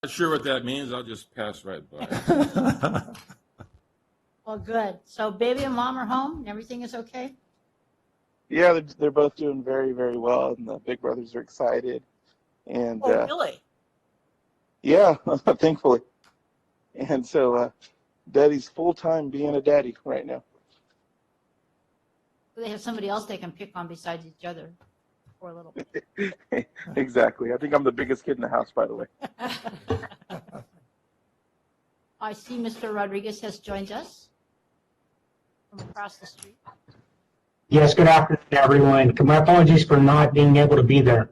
Not sure what that means. I'll just pass right by. Well, good. So baby and mom are home and everything is okay? Yeah, they're both doing very, very well, and the big brothers are excited. And Oh, really? yeah, thankfully. And so Daddy's full-time being a daddy right now. They have somebody else they can pick on besides each other for a little bit. Exactly. I think I'm the biggest kid in the house, by the way. I see Mr. Rodriguez has joined us from across the street. Yes, good afternoon, everyone. My apologies for not being able to be there.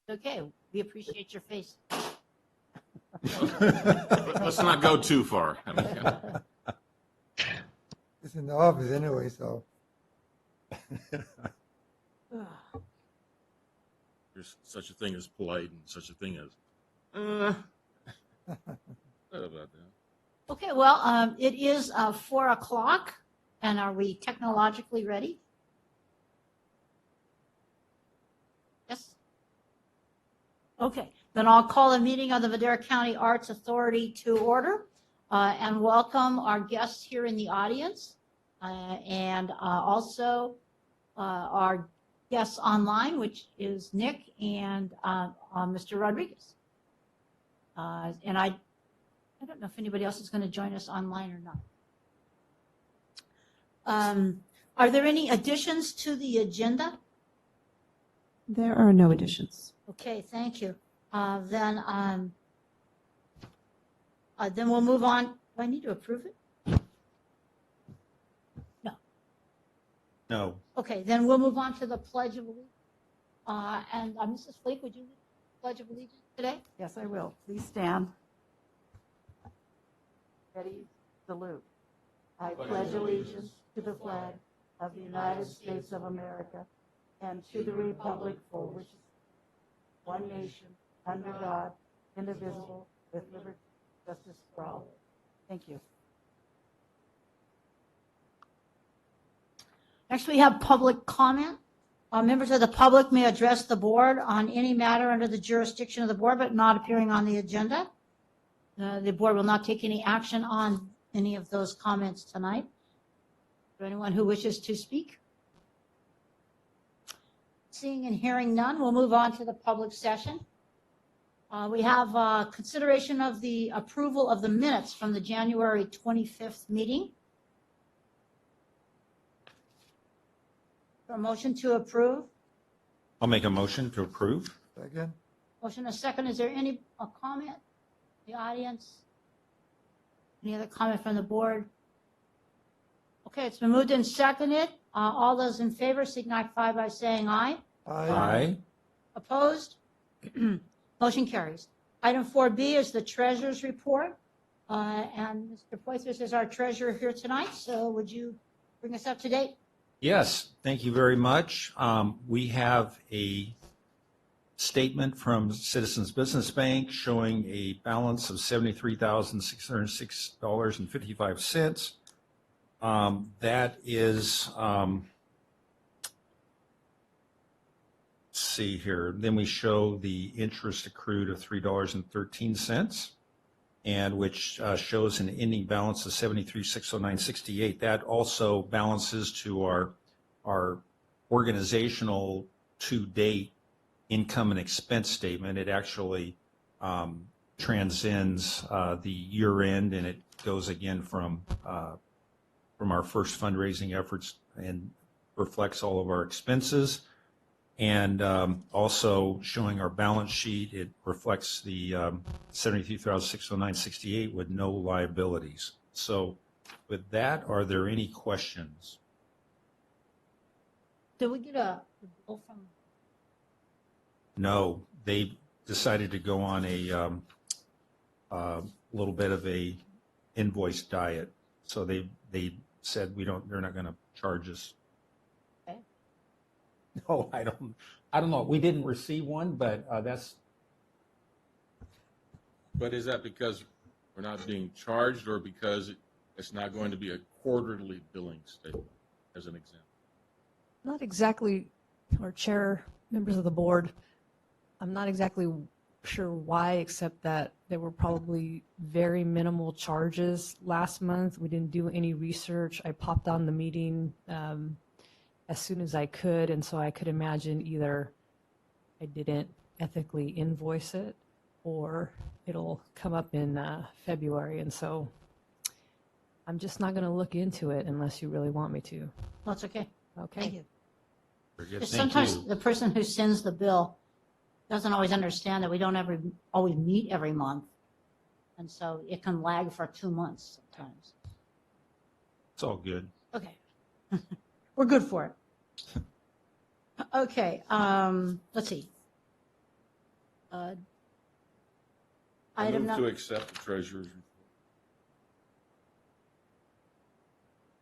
Okay, we appreciate your face. Let's not go too far. I mean, It's in the office anyway, so. there's such a thing as polite and such a thing as. What about that? Okay, well, it is 4 o'clock, and are we technologically ready? Yes? Okay, then I'll call the meeting of the Madera County Arts Authority to order and welcome our guests here in the audience and also our guests online, which is Nick and Mr. Rodriguez. And I don't know if anybody else is going to join us online or not. Are there any additions to the agenda? There are no additions. Okay, thank you. Then we'll move on. Do I need to approve it? No. No. Okay, then we'll move on to the Pledge of Allegiance. And Mrs. Flake, would you lead the Pledge of Allegiance today? Yes, I will. Please stand. Ready? Salute. I pledge allegiance to the flag of the United States of America and to the republic for which is one nation, under God, indivisible, with liberty and justice for all. Thank you. Next, we have public comment. Members of the public may address the board on any matter under the jurisdiction of the board, but not appearing on the agenda. The board will not take any action on any of those comments tonight. Is there anyone who wishes to speak? Seeing and hearing none, we'll move on to the public session. We have consideration of the approval of the minutes from the January 25th meeting. A motion to approve. I'll make a motion to approve. Second? Motion a second. Is there any comment? The audience? Any other comment from the board? Okay, it's been moved and seconded. All those in favor signify by saying aye. Aye. Opposed? Motion carries. Item 4B is the treasurer's report. And Mr. Poitras is our treasurer here tonight, so would you bring us up to date? Yes, thank you very much. We have a statement from Citizens Business Bank showing a balance of $73,606.55. That is, let's see here. Then we show the interest accrued of $3.13, and which shows an ending balance of $73,609.68. That also balances to our organizational to-date income and expense statement. It actually transcends the year end, and it goes again from our first fundraising efforts and reflects all of our expenses. And also showing our balance sheet, it reflects the $73,609.68 with no liabilities. So with that, are there any questions? Did we get a bill from? No, they decided to go on a little bit of a invoice diet. So they said they're not going to charge us. Okay. No, I don't know. We didn't receive one, but that's. But is that because we're not being charged or because it's not going to be a quarterly billing statement, as an example? Not exactly, or chair, members of the board, I'm not exactly sure why, except that there were probably very minimal charges last month. We didn't do any research. I popped on the meeting as soon as I could, and so I could imagine either I didn't ethically invoice it or it'll come up in February. And so I'm just not going to look into it unless you really want me to. That's okay. Okay. Thank you. Very good. Because Thank sometimes you. the person who sends the bill doesn't always understand that we don't always meet every month. And so it can lag for 2 months sometimes. It's all good. Okay. We're good for it. Okay, let's see. I Item move to number, is accept the treasurer's report.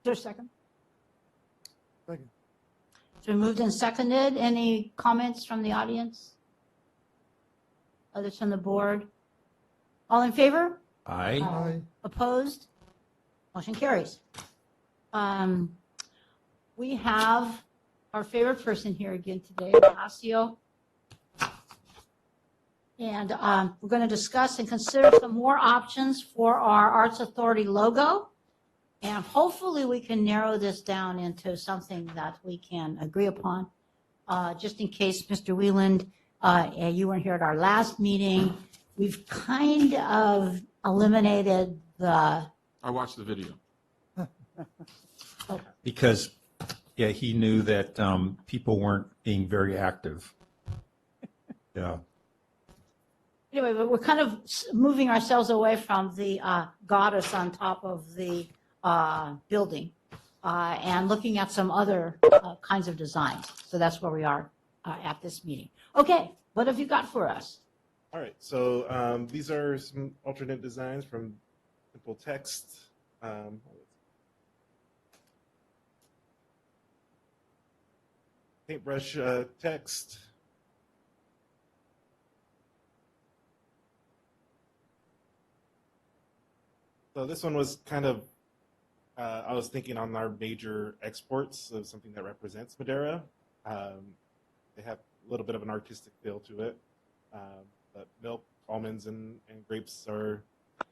there a second? Second. It's been moved and seconded. Any comments from the audience? Others from the board? All in favor? Aye. Aye. Opposed? Motion carries. We have our favorite person here again today, Horacio. And we're going to discuss and consider some more options for our Arts Authority logo. And hopefully we can narrow this down into something that we can agree upon. Just in case, Mr. Wieland, you weren't here at our last meeting, we've kind of eliminated the, I watched the video. Because, yeah, he knew that people weren't being very active. Yeah. anyway, but we're kind of moving ourselves away from the goddess on top of the building and looking at some other kinds of designs. So that's where we are at this meeting. Okay, what have you got for us? All right, so these are some alternate designs from Simple Text. Paintbrush text. So this one was kind of, I was thinking on our major exports of something that represents Madera. They have a little bit of an artistic feel to it. But milk, almonds, and grapes are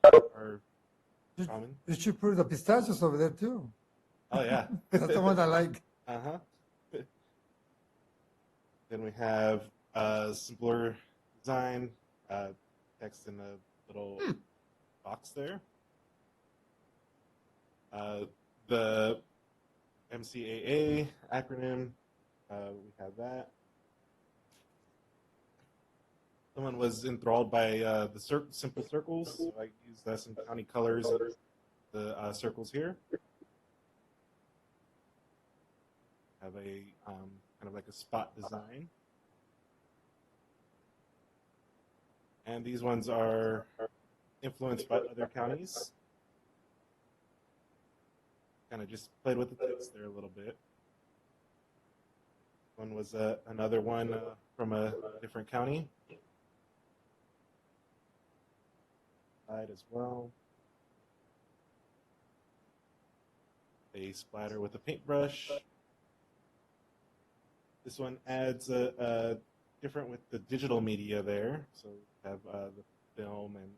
common. You should put the pistachios over there too. Oh, yeah. That's the one I like. Uh-huh. Then we have a simpler design, text in a little box there. The MCAA acronym, we have that. Someone was enthralled by the simple circles, so I used some county colors in the circles here. Have a kind of like a spot design. And these ones are influenced by other counties. Kind of just played with the text there a little bit. One was another one from a different county. Side as well. A splatter with a paintbrush. This one adds a different with the digital media there. So we have the film and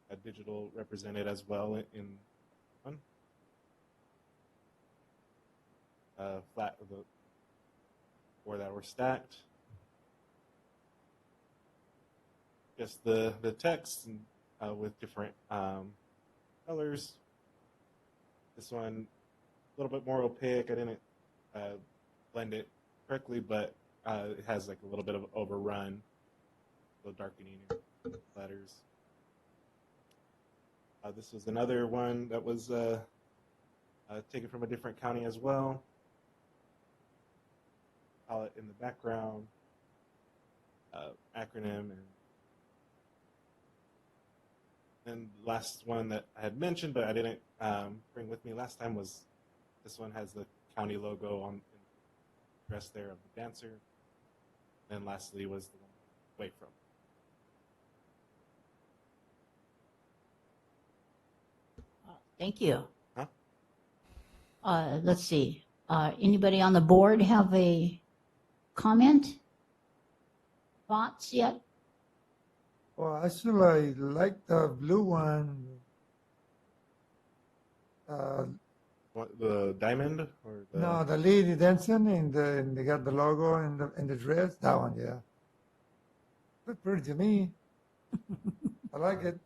a digital represented as well in one. Flat of the four that were stacked. Just the text and, with different colors. This one a little bit more opaque. I didn't blend it correctly, but it has like a little bit of overrun, a little darkening in letters. This was another one that was taken from a different county as well. Palette in the background, acronym, and the last one that I had mentioned, but I didn't bring with me last time was this one has the county logo on the dress there of the dancer. And lastly was the one away from. Thank you. Huh? Let's see. Anybody on the board have a comment? fonts yet? Well, actually, I like the blue one. What, the diamond or the? No, the lady dancing and they got the logo in the dress. That one, yeah. Look pretty to me. I like it.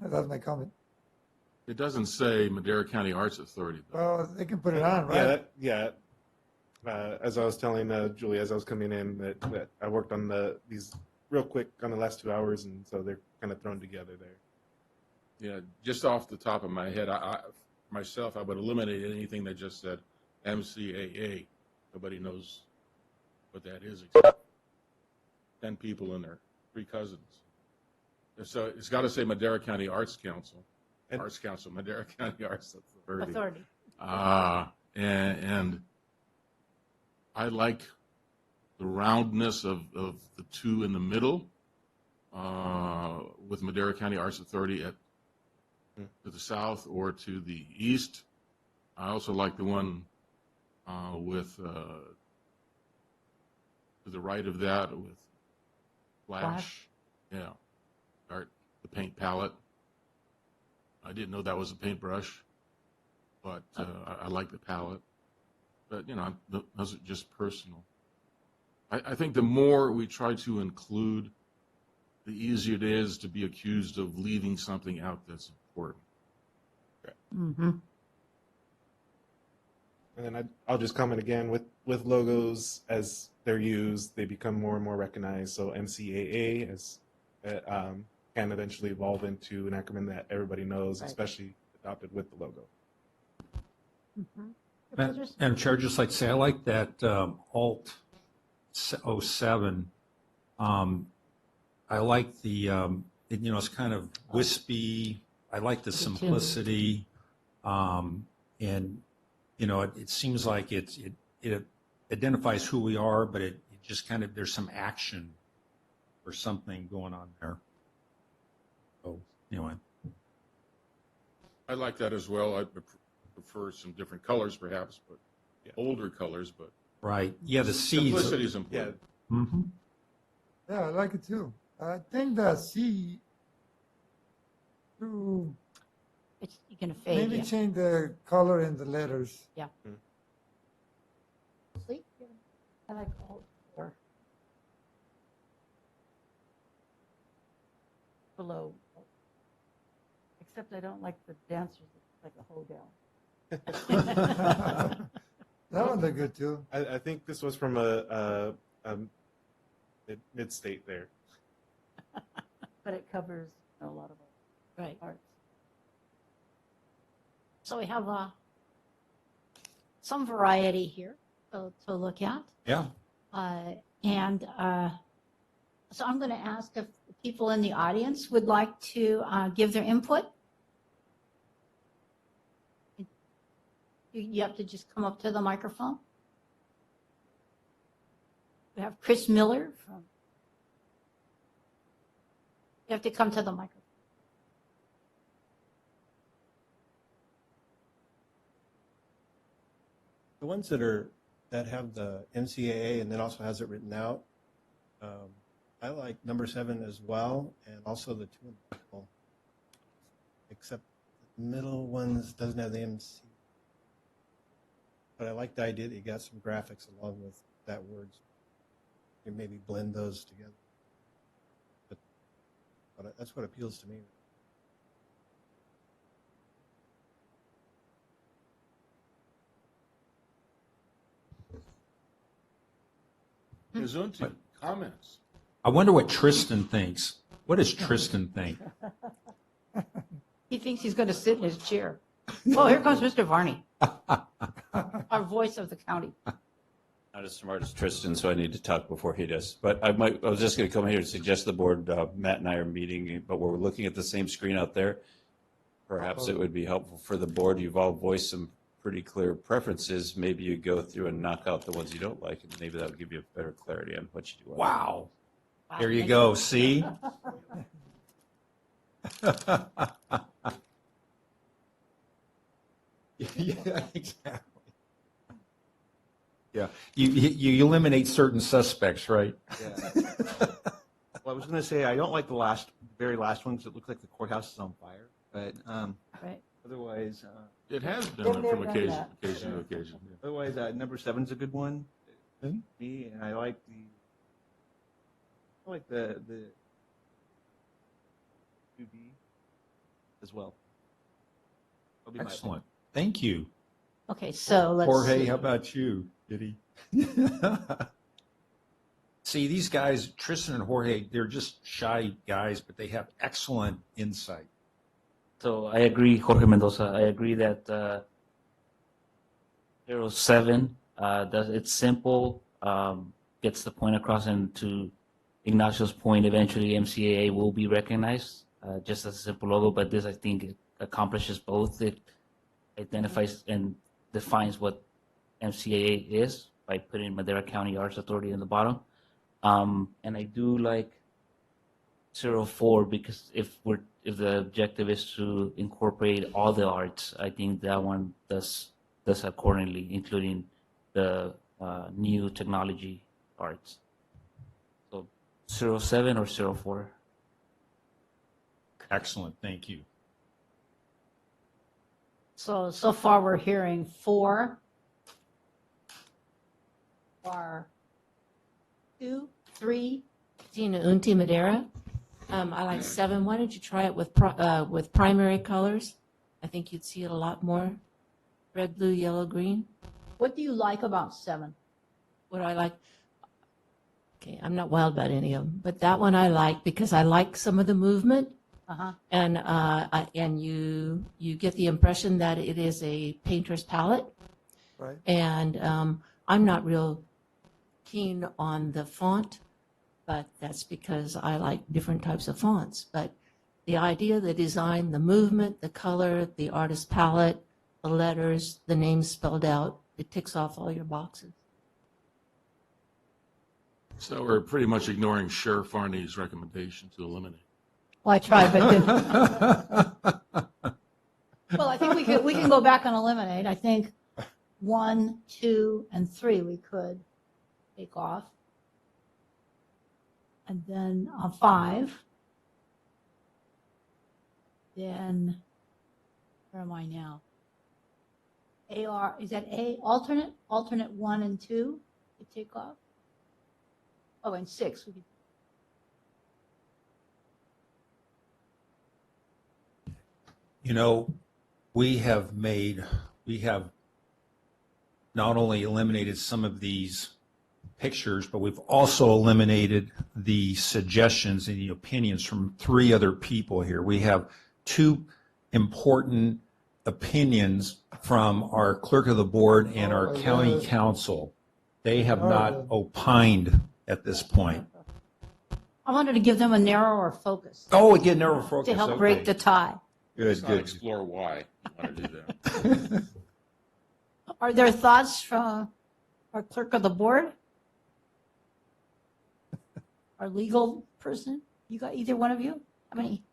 That's my comment. It doesn't say Madera County Arts Authority, though. Well, they can put it on, Yeah, right? as I was telling Julie as I was coming in that I worked on these real quick on the last 2 hours, and so they're kind of thrown together there. Yeah, just off the top of my head, I myself, I would eliminate anything that just said MCAA. Nobody knows what that is except 10 people and their 3 cousins. So it's got to say Madera County Arts Council. And- Arts Council, Madera County Arts Authority. Authority. And I like the roundness of the 2 in the middle with Madera County Arts Authority to the south or to the east. I also like the one with to the right of that with Flash. Yeah, art, the paint palette. I didn't know that was a paintbrush, but I like the palette. But, those are just personal. I think the more we try to include, the easier it is to be accused of leaving something out that's important. Mm-hmm. And then I'll just comment again with logos as they're used, they become more and more recognized. So MCAA can eventually evolve into an acronym that everybody knows, Right. especially adopted with the logo. Mm-hmm. And Chair, just like to say, I like that Alt 07. I like the, it's kind of wispy. I like the Me too. simplicity. And, it seems like it identifies who we are, but it just kind of, there's some action or something going on there. So, anyway. I like that as well. I prefer some different colors, perhaps, but older colors. But Right. Yeah, the C's. simplicity is important. Mm-hmm. Yeah, I like it too. I think the C to It's going to fade. maybe Yeah. change the color in the letters. Sleep? I like all 4. Below. Except I don't like the dancers, it's like a hoedown. That one look good too. I think this was from a mid-state there. But it covers a lot of Right. arts. So we have some variety here to look at. Yeah. So I'm going to ask if people in the audience would like to give their input. You have to just come up to the microphone. We have Chris Miller from. You have to come to the microphone. The ones that have the MCAA and then also has it written out, I like number 7 as well, and also the 2 in the middle. Except the middle ones doesn't have the MC. But I like the idea that you got some graphics along with that words. You can maybe blend those together. But that's what appeals to me. Mizunti, comments? I wonder what Tristan thinks. What does Tristan think? He thinks he's going to sit in his chair. Oh, here comes Mr. Varney, our voice of the county. Not as smart as Tristan, so I need to talk before he does. But I was just going to come here and suggest to the board, Matt and I are meeting, but we're looking at the same screen out there. Perhaps it would be helpful for the board. You've all voiced some pretty clear preferences. Maybe you go through and knock out the ones you don't like, and maybe that would give you a better clarity on what you do. Wow. Wow, There you thank go. See? Yeah, exactly. Yeah, you eliminate certain suspects, right? Yeah. was going to say, I don't like the very last one because it looks like the courthouse is on fire. But Right. otherwise, It has been They've from done occasion that. to occasion. Yeah. otherwise, number 7's a good one. Okay. Me, and I like the 2B as well. That'll be my Excellent. Thank you. Okay, so let's Jorge, see. how about you? Did he? See, these guys, Tristan and Jorge, they're just shy guys, but they have excellent insight. So I agree, Jorge Mendoza. I agree that 07 it's simple, gets the point across, and to Ignacio's point, eventually MCAA will be recognized just as a simple logo. But this, I think, it accomplishes both. It identifies and defines what MCAA is by putting Madera County Arts Authority in the bottom. And I do like 04 because if the objective is to incorporate all the arts, I think that one does accordingly, including the new technology arts. So 07 or 04. Excellent. Thank you. So far we're hearing 4, bar 2, 3. Tina Unti Madera. I like 7. Why don't you try it with primary colors? I think you'd see it a lot more. Red, blue, yellow, green. What do you like about 7? What I like. Okay, I'm not wild about any of them, but that one I like because I like some of the movement, Uh-huh. and you get the impression that it is a painter's palette. Right. And I'm not real keen on the font, but that's because I like different types of fonts. But the idea, the design, the movement, the color, the artist palette, the letters, the names spelled out, it ticks off all your boxes. So we're pretty much ignoring Sheriff Farney's recommendation to eliminate. Well, I tried, but didn't. Well, I think we can go back and eliminate. I think 1, 2, and 3 we could take off. And then 5. Then, where am I now? AR, is that A, alternate? Alternate 1 and 2 we take off? Oh, and 6. We could. You know, we have not only eliminated some of these pictures, but we've also eliminated the suggestions and the opinions from 3 other people here. We have 2 important opinions from our clerk of the board and our county council. They have not opined at this point. I wanted to give them a narrower focus Oh, again, narrow focus. to help okay. break the tie. Let's Good, not good. explore why you want to do that. Are there thoughts from our clerk of the board? Our legal person? You got either one of you? How many?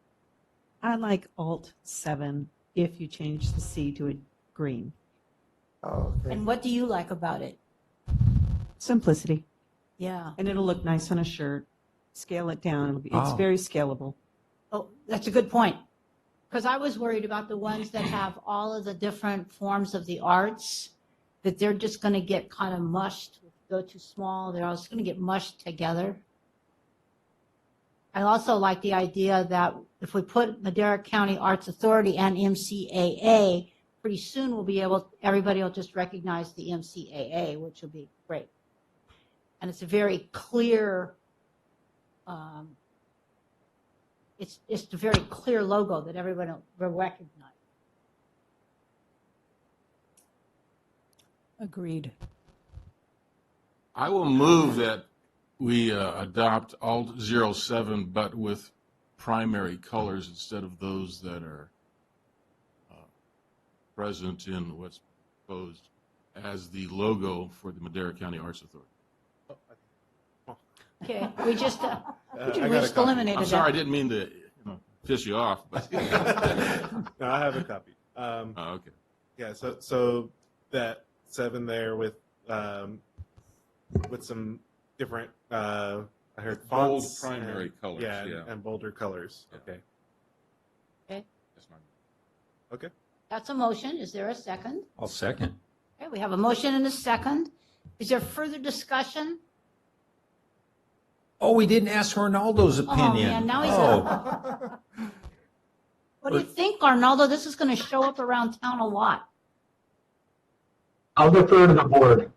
I like Alt 7 if you change the C to a green. Oh, okay. And what do you like about it? Simplicity. Yeah. And it'll look nice on a shirt. Scale it down. It's Oh. very scalable. Oh, that's a good point. Because I was worried about the ones that have all of the different forms of the arts, that they're just going to get kind of mushed, go too small. They're all just going to get mushed together. I also like the idea that if we put Madera County Arts Authority and MCAA, pretty soon everybody will just recognize the MCAA, which will be great. And it's a very clear, it's a very clear logo that everyone will recognize. Agreed. I will move that we adopt Alt 07, but with primary colors instead of those that are present in what's proposed as the logo for the Madera County Arts Authority. Okay, we just I got a copy. eliminated I'm sorry, I that. didn't mean to piss you off, but. No, I have a copy. Oh, okay. Yeah, so that 7 there with some different I heard Bold fonts. primary and- colors, Yeah, yeah. and bolder colors. Yeah. Okay. Okay, That's my Okay. that's a motion. Is there a second? I'll second. Okay, we have a motion and a second. Is there further discussion? Oh, we didn't ask Ronaldo's Oh, opinion. man, now he's Oh. What do you think, Arnaldo? This is going to show up around town a lot. I'll defer to the board.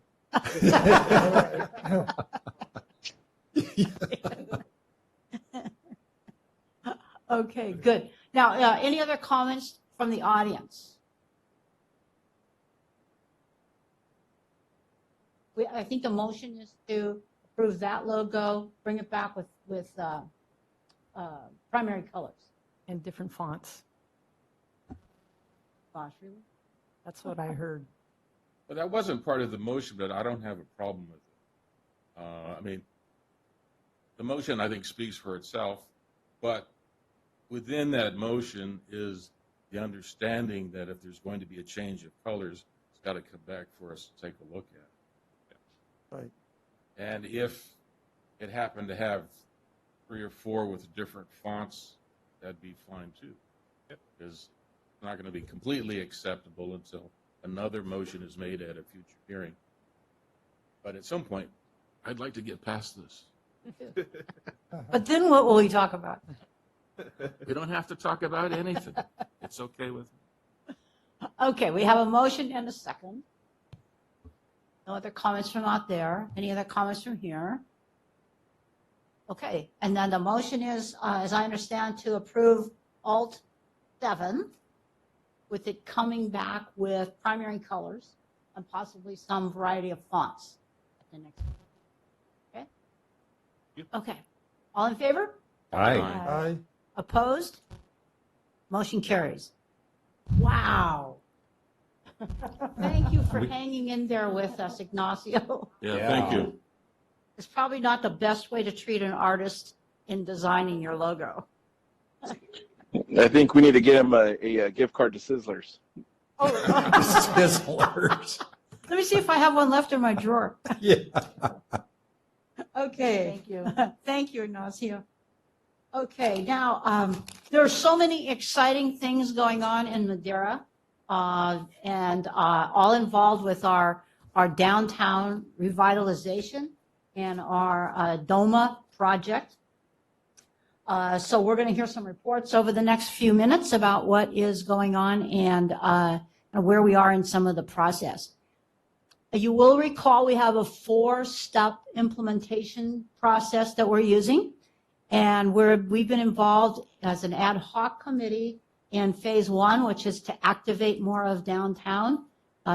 Okay, good. Now, any other comments from the audience? I think the motion is to approve that logo, bring it back with primary colors. And different fonts. Gosh, really? That's what I heard. But that wasn't part of the motion, but I don't have a problem with it. I mean, the motion, I think, speaks for itself, but within that motion is the understanding that if there's going to be a change of colors, it's got to come back for us to take a look at. Right. And if it happened to have 3 or 4 with different fonts, that'd be fine too. Because it's not going to be completely acceptable until another motion is made at a future hearing. But at some point, I'd like to get past this. But then what will we talk about? We don't have to talk about anything. It's okay with me. Okay, we have a motion and a second. No other comments from out there? Any other comments from here? Okay, and then the motion is, as I understand, to approve Alt 7 with it coming back with primary colors and possibly some variety of fonts at the next. Okay? Okay. All in favor? Aye. Aye. Opposed? Motion carries. Wow. Thank you for hanging in there with us, Ignacio. Yeah, thank you. It's probably not the best way to treat an artist in designing your logo. I think we need to get him a gift card to Sizzlers. Sizzlers. Let me see if I have one left in my drawer. Yeah. Okay. Thank you. Thank you, Ignacio. Okay, now, there are so many exciting things going on in Madera, and all involved with our downtown revitalization and our DOMA project. So we're going to hear some reports over the next few minutes about what is going on and where we are in some of the process. You will recall we have a 4-step implementation process that we're using. And we've been involved as an ad hoc committee in phase 1, which is to activate more of downtown,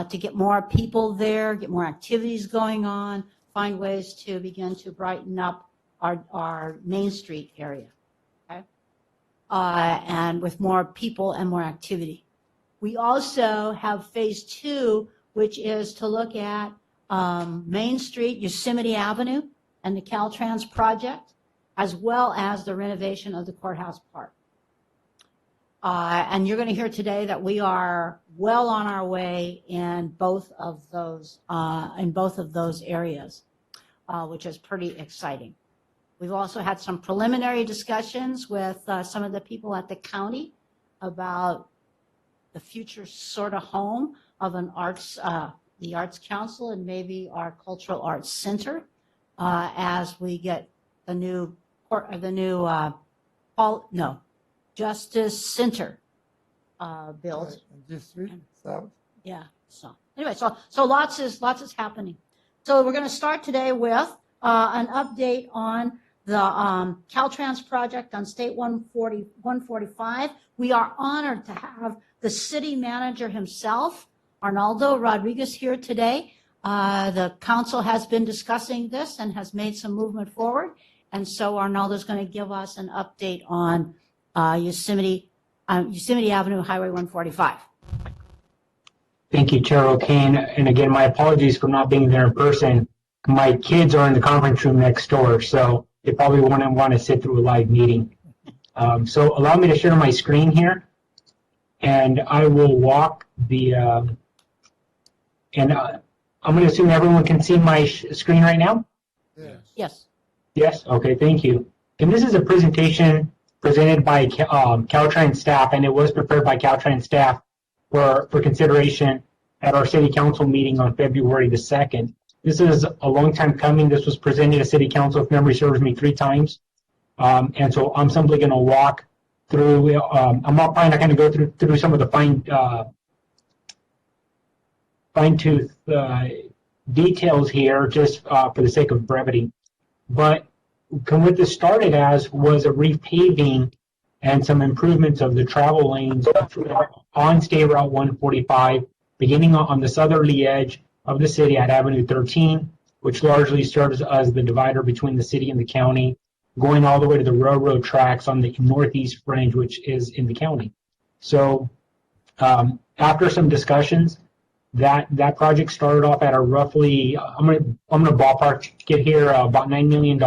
to get more people there, get more activities going on, find ways to begin to brighten up our Main Street area, okay? And with more people and more activity. We also have phase 2, which is to look at Main Street, Yosemite Avenue, and the Caltrans project, as well as the renovation of the courthouse park. And you're going to hear today that we are well on our way in both of those areas, which is pretty exciting. We've also had some preliminary discussions with some of the people at the county about the future sort of home of an the Arts Council and maybe our Cultural Arts Center as we get the new Justice Center built. G Street, south. Yeah. So anyway, so lots is happening. So we're going to start today with an update on the Caltrans project on State 145. We are honored to have the city manager himself, Arnaldo Rodriguez, here today. The council has been discussing this and has made some movement forward. And so Arnaldo is going to give us an update on Yosemite Avenue, Highway 145. Thank you, Chair O'Kane. And again, my apologies for not being there in person. My kids are in the conference room next door, so they probably wouldn't want to sit through a live meeting. So allow me to share my screen here, and I will walk the, I'm going to assume everyone can see my screen right now. Yeah. Yes. Yes, okay, thank you. And this is a presentation presented by Caltrans staff, and it was prepared by Caltrans staff for consideration at our city council meeting on February the 2nd. This is a long time coming. This was presented to city council, if memory serves me, 3 times. And so I'm simply going to walk through, I'm not probably not going to go through some of the fine-tooth details here, just for the sake of brevity. But what this started as was a repaving and some improvements of the travel lanes on State Route 145, beginning on the southerly edge of the city at Avenue 13, which largely serves as the divider between the city and the county, going all the way to the railroad tracks on the northeast fringe, which is in the county. So after some discussions, that project started off at a roughly, I'm gonna ballpark get here, about $9 million.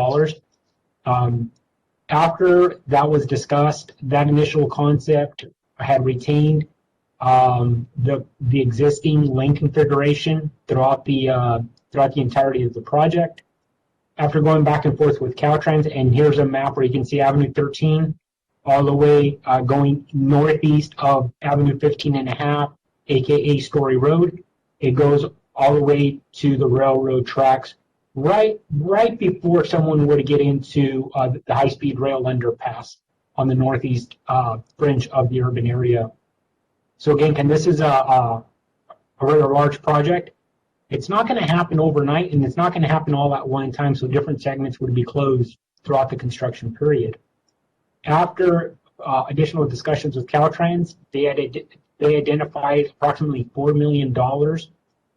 After that was discussed, that initial concept had retained the existing lane configuration throughout the entirety of the project. After going back and forth with Caltrans, and here's a map where you can see Avenue 13 all the way going northeast of Avenue 15 and a half, aka Story Road. It goes all the way to the railroad tracks right before someone were to get into the high-speed rail underpass on the northeast fringe of the urban area. So again, this is a rather large project. It's not going to happen overnight, and it's not going to happen all at one time, so different segments would be closed throughout the construction period. After additional discussions with Caltrans, they identified approximately $4 million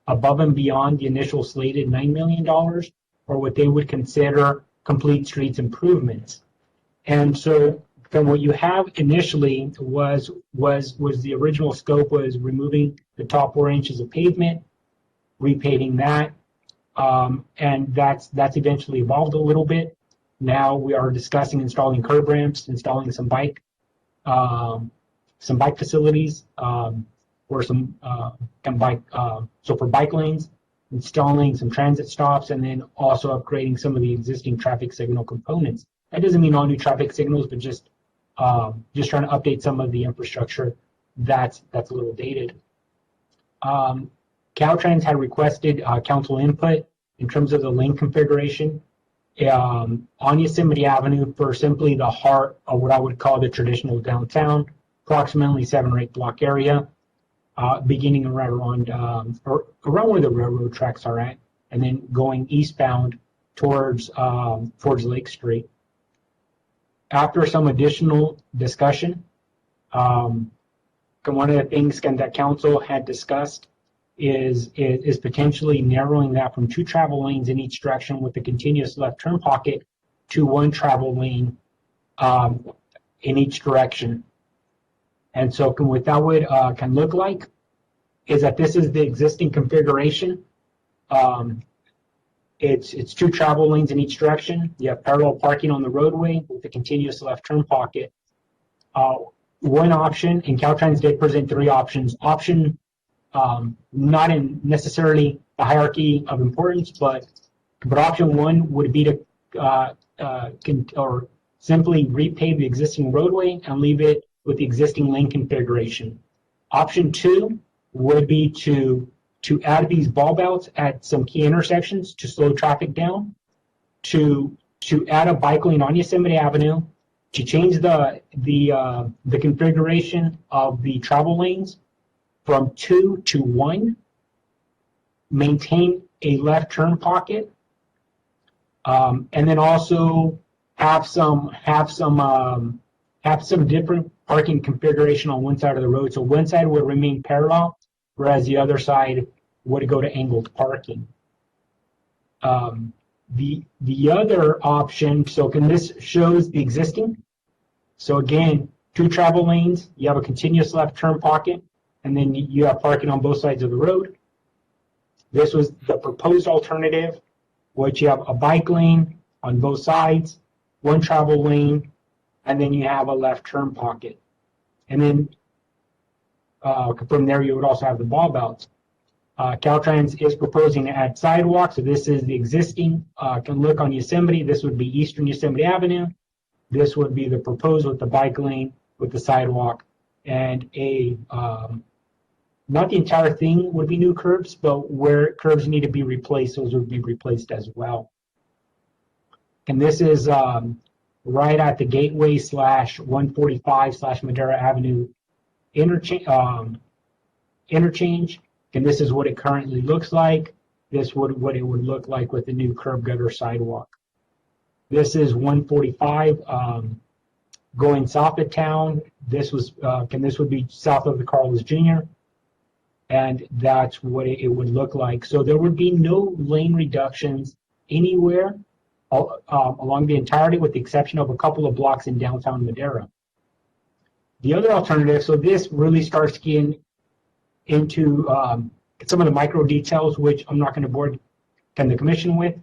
above and beyond the initial slated $9 million for what they would consider complete streets improvements. And so from what you have initially was the original scope was removing the top 4 inches of pavement, repaving that, and that's eventually evolved a little bit. Now we are discussing installing curb ramps, installing some bike facilities, or some bike, so for bike lanes, installing some transit stops, and then also upgrading some of the existing traffic signal components. That doesn't mean all new traffic signals, but just trying to update some of the infrastructure that's a little dated. Caltrans had requested council input in terms of the lane configuration on Yosemite Avenue for simply the heart of what I would call the traditional downtown, approximately 7 or 8 block area, beginning right around where the railroad tracks are at, and then going eastbound towards Lake Street. After some additional discussion, one of the things that council had discussed is potentially narrowing that from 2 travel lanes in each direction with a continuous left turn pocket to 1 travel lane in each direction. And so what that would can look like is that this is the existing configuration. It's 2 travel lanes in each direction. You have parallel parking on the roadway with a continuous left turn pocket. One option, and Caltrans did present 3 options. Option not in necessarily the hierarchy of importance, but option 1 would be to simply repave the existing roadway and leave it with the existing lane configuration. Option 2 would be to add these bulb outs at some key intersections to slow traffic down, to add a bike lane on Yosemite Avenue, to change the configuration of the travel lanes from 2 to 1, maintain a left turn pocket, and then also have some different parking configuration on one side of the road. So one side would remain parallel, whereas the other side would go to angled parking. The other option, this shows the existing. So again, 2 travel lanes, you have a continuous left turn pocket, and then you have parking on both sides of the road. This was the proposed alternative, which you have a bike lane on both sides, 1 travel lane, and then you have a left turn pocket. And then from there, you would also have the bulb outs. Caltrans is proposing to add sidewalks. So this is the existing, can look on Yosemite. This would be Eastern Yosemite Avenue. This would be the proposed with the bike lane, with the sidewalk, and not the entire thing would be new curbs, but where curbs need to be replaced, those would be replaced as well. And this is right at the gateway / 145 / Madera Avenue interchange. And this is what it currently looks like. This would what it would look like with the new curb gutter sidewalk. This is 145 going south of town. This was this would be south of the Carlos Jr. And that's what it would look like. So there would be no lane reductions anywhere along the entirety, with the exception of a couple of blocks in downtown Madera. The other alternative, so this really starts getting into some of the micro details, which I'm not going to bore the commission with.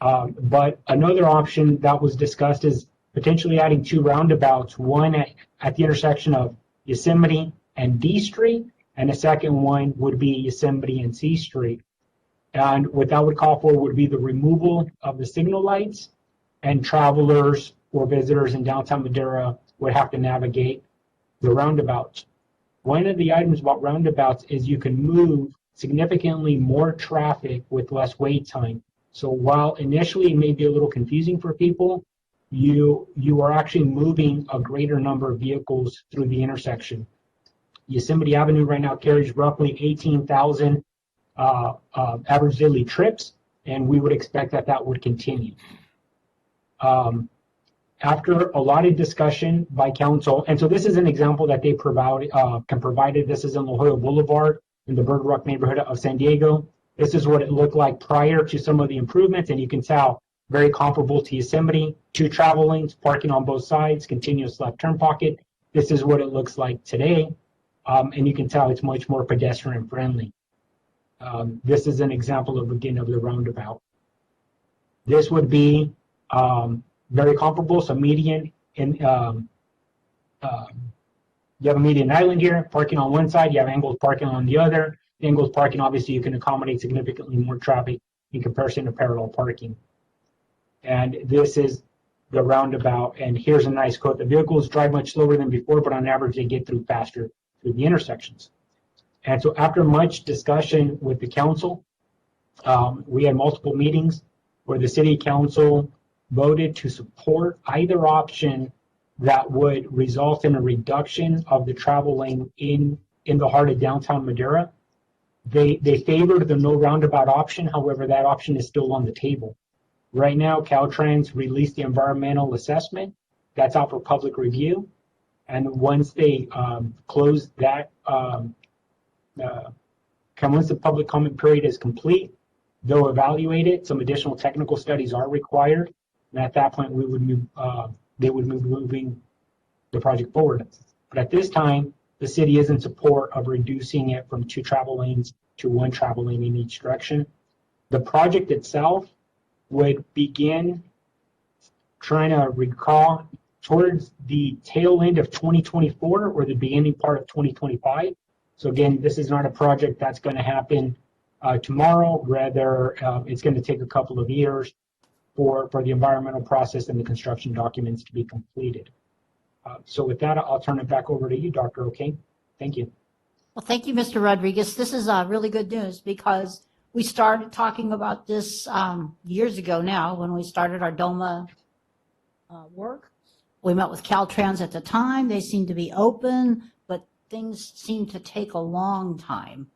But another option that was discussed is potentially adding 2 roundabouts, one at the intersection of Yosemite and D Street, and the second one would be Yosemite and C Street. And what that would call for would be the removal of the signal lights, and travelers or visitors in downtown Madera would have to navigate the roundabouts. One of the items about roundabouts is you can move significantly more traffic with less wait time. So while initially it may be a little confusing for people, you are actually moving a greater number of vehicles through the intersection. Yosemite Avenue right now carries roughly 18,000 average daily trips, and we would expect that would continue. After a lot of discussion by council, and so this is an example that they provided. This is in La Jolla Boulevard in the Bird Rock neighborhood of San Diego. This is what it looked like prior to some of the improvements, and you can tell very comparable to Yosemite. 2 travel lanes, parking on both sides, continuous left turn pocket. This is what it looks like today, and you can tell it's much more pedestrian friendly. This is an example of again of the roundabout. This would be very comparable. So median in you have a median island here, parking on one side. You have angled parking on the other. Angled parking, obviously, you can accommodate significantly more traffic in comparison to parallel parking. And this is the roundabout. And here's a nice quote: "The vehicles drive much slower than before, but on average, they get through faster through the intersections." And so after much discussion with the council, we had multiple meetings where the city council voted to support either option that would result in a reduction of the travel lane in the heart of downtown Madera. They favored the no roundabout option. However, that option is still on the table. Right now, Caltrans released the environmental assessment. That's out for public review. And once they close that, once the public comment period is complete, they'll evaluate it. Some additional technical studies are required. And at that point, we would move, they would move moving the project forward. But at this time, the city is in support of reducing it from 2 travel lanes to 1 travel lane in each direction. The project itself would begin, trying to recall, towards the tail end of 2024 or the beginning part of 2025. So again, this is not a project that's going to happen tomorrow. Rather, it's going to take a couple of years for the environmental process and the construction documents to be completed. So with that, I'll turn it back over to you, Dr. O'Kane. Thank you. Well, thank you, Mr. Rodriguez. This is really good news because we started talking about this years ago now when we started our DOMA work. We met with Caltrans at the time. They seemed to be open, but things seem to take a long time.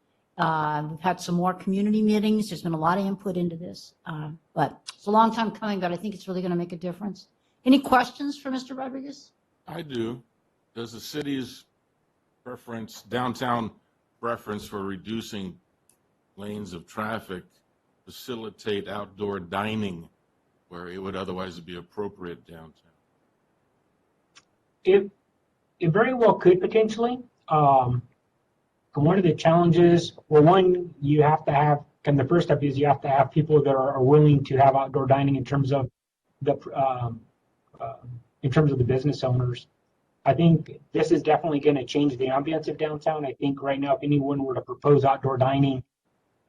We've had some more community meetings. There's been a lot of input into this, but it's a long time coming, but I think it's really going to make a difference. Any questions for Mr. Rodriguez? I do. Does the city's downtown preference for reducing lanes of traffic facilitate outdoor dining where it would otherwise be appropriate downtown? It very well could potentially. One of the challenges, well, one, you have to have, and the first step is you have to have people that are willing to have outdoor dining in terms of the business owners. I think this is definitely going to change the ambience of downtown. I think right now, if anyone were to propose outdoor dining,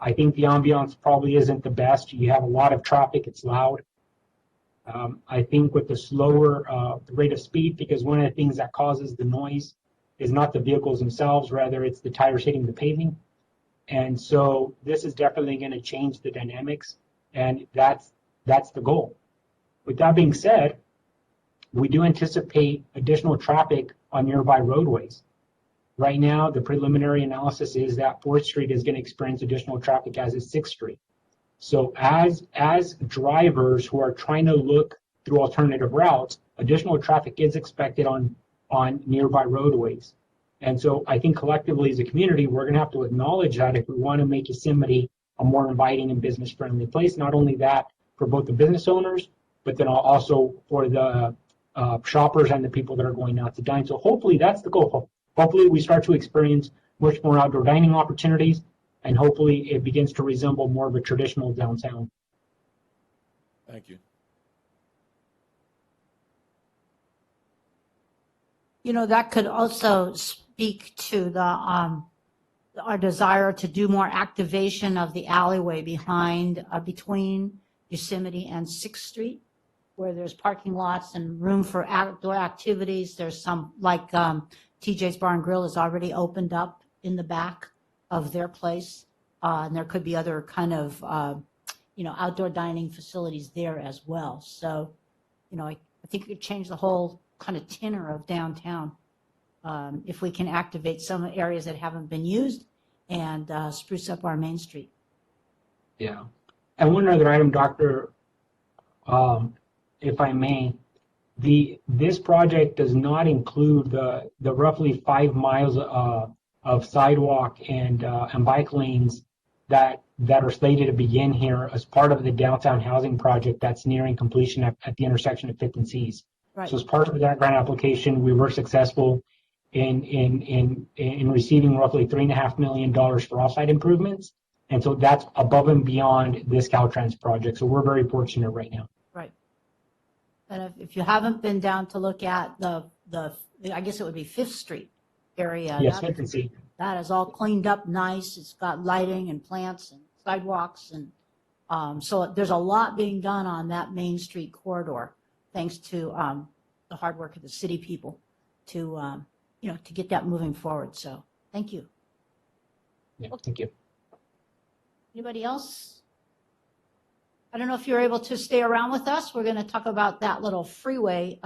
I think the ambiance probably isn't the best. You have a lot of traffic, it's loud. I think with the slower rate of speed, because one of the things that causes the noise is not the vehicles themselves, rather it's the tires hitting the paving. And so this is definitely going to change the dynamics, and that's the goal. With that being said, we do anticipate additional traffic on nearby roadways. Right now, the preliminary analysis is that 4th Street is going to experience additional traffic, as is 6th Street. So as drivers who are trying to look through alternative routes, additional traffic is expected on nearby roadways. And so I think collectively as a community, we're going to have to acknowledge that if we want to make Yosemite a more inviting and business-friendly place. Not only that, for both the business owners, but then also for the shoppers and the people that are going out to dine. So hopefully that's the goal. Hopefully we start to experience much more outdoor dining opportunities, and hopefully it begins to resemble more of a traditional downtown. Thank you. You know, that could also speak to the our desire to do more activation of the alleyway behind between Yosemite and 6th Street, where there's parking lots and room for outdoor activities. There's some, like TJ's Bar and Grill is already opened up in the back of their place. And there could be other kind of, outdoor dining facilities there as well. So, I think it could change the whole kind of tenor of downtown if we can activate some areas that haven't been used and spruce up our Main Street. Yeah. And one other item, Doctor, if I may, this project does not include the roughly 5 miles of sidewalk and bike lanes that are slated to begin here as part of the downtown housing project that's nearing completion at the intersection of 5th and C's. Right. So as part of that grant application, we were successful in receiving roughly $3.5 million for off-site improvements. And so that's above and beyond this Caltrans project. So we're very fortunate right now. Right. And if you haven't been down to look at the I guess it would be 5th Street area. Yes, 5th and C. That is all cleaned up nice. It's got lighting and plants and sidewalks. And so there's a lot being done on that Main Street corridor, thanks to the hard work of the city people to get that moving forward. So thank you. Yeah, thank you. Anybody else? I don't know if you're able to stay around with us. We're going to talk about that little freeway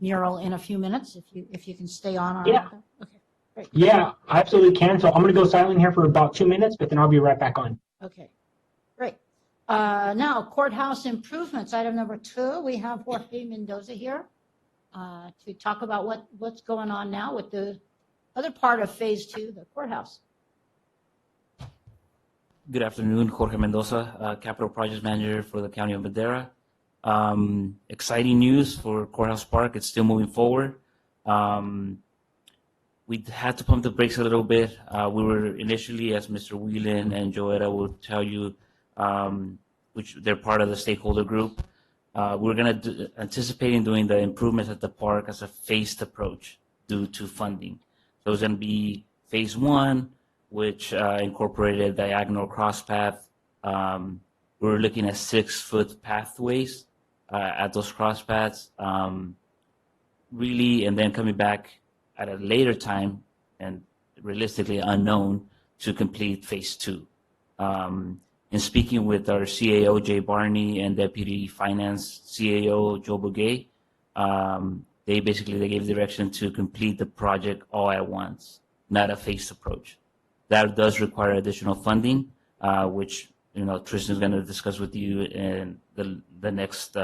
mural in a few minutes, if you can stay on. Yeah. Okay, great. Yeah, I absolutely can. So I'm going to go silent here for about 2 minutes, but then I'll be right back on. Okay, great. Now, courthouse improvements, item number 2. We have Jorge Mendoza here to talk about what's going on now with the other part of phase 2, the courthouse. Good afternoon, Jorge Mendoza, Capital Projects Manager for the County of Madera. Exciting news for Courthouse Park. It's still moving forward. We had to pump the brakes a little bit. We were initially, as Mr. Whelan and Joetta will tell you, which they're part of the stakeholder group, we're going to anticipating doing the improvements at the park as a phased approach due to funding. So it's going to be phase 1, which incorporated diagonal cross path. We're looking at 6-foot pathways at those cross paths, really, and then coming back at a later time and realistically unknown to complete phase 2. In speaking with our CAO, Jay Barney, and Deputy Finance CAO, Joe Bugay, they gave direction to complete the project all at once, not a phased approach. That does require additional funding, which Tristan's going to discuss with you in the next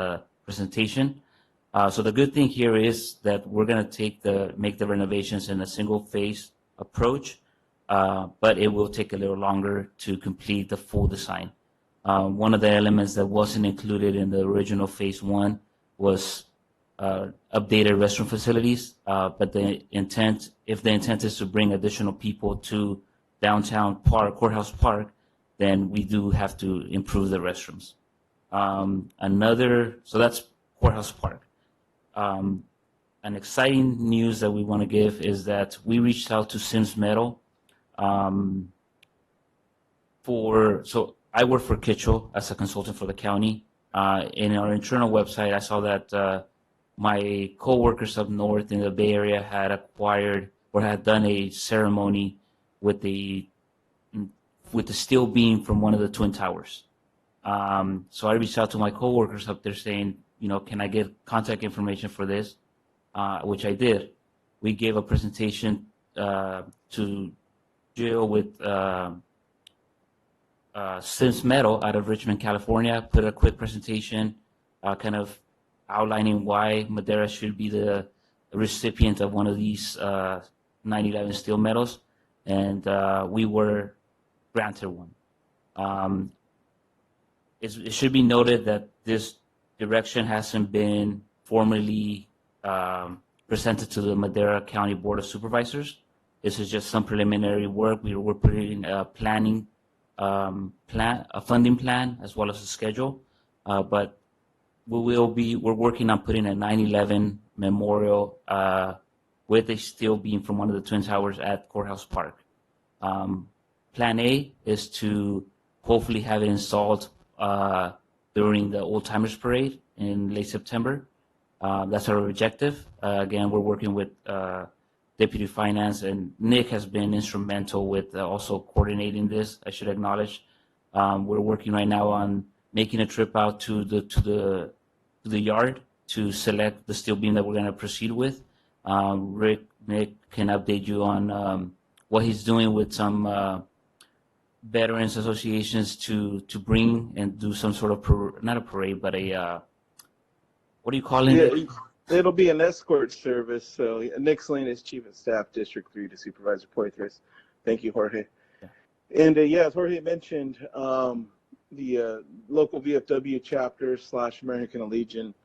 presentation. So the good thing here is that we're going to make the renovations in a single phase approach, but it will take a little longer to complete the full design. One of the elements that wasn't included in the original phase 1 was updated restroom facilities, but if the intent is to bring additional people to downtown park, Courthouse Park, then we do have to improve the restrooms. So that's Courthouse Park. An exciting news that we want to give is that we reached out to Sims Metal so I work for Kitchell as a consultant for the county. In our internal website, I saw that my coworkers up north in the Bay Area had acquired or had done a ceremony with the steel beam from one of the twin towers. So I reached out to my coworkers up there saying, can I get contact information for this? Which I did. We gave a presentation to Jill with Sims Metal out of Richmond, California. Put a quick presentation, kind of outlining why Madera should be the recipient of one of these 9/11 steel medals, and we were granted one. It should be noted that this direction hasn't been formally presented to the Madera County Board of Supervisors. This is just some preliminary work. We're putting a planning a funding plan as well as a schedule, but we're working on putting a 9/11 memorial with a steel beam from one of the twin towers at Courthouse Park. Plan A is to hopefully have it installed during the Old Timers Parade in late September. That's our objective. Again, we're working with Deputy Finance, and Nick has been instrumental with also coordinating this. I should acknowledge. We're working right now on making a trip out to the yard to select the steel beam that we're going to proceed with. Nick can update you on what he's doing with some veterans associations to bring and do some sort of not a parade, but a what do you call it? Yeah, it'll be an escort service. So Nick Slane is Chief of Staff, District 3 to Supervisor Poitras. Thank you, Jorge. Yeah. And as Jorge mentioned, the local VFW chapter / American Legion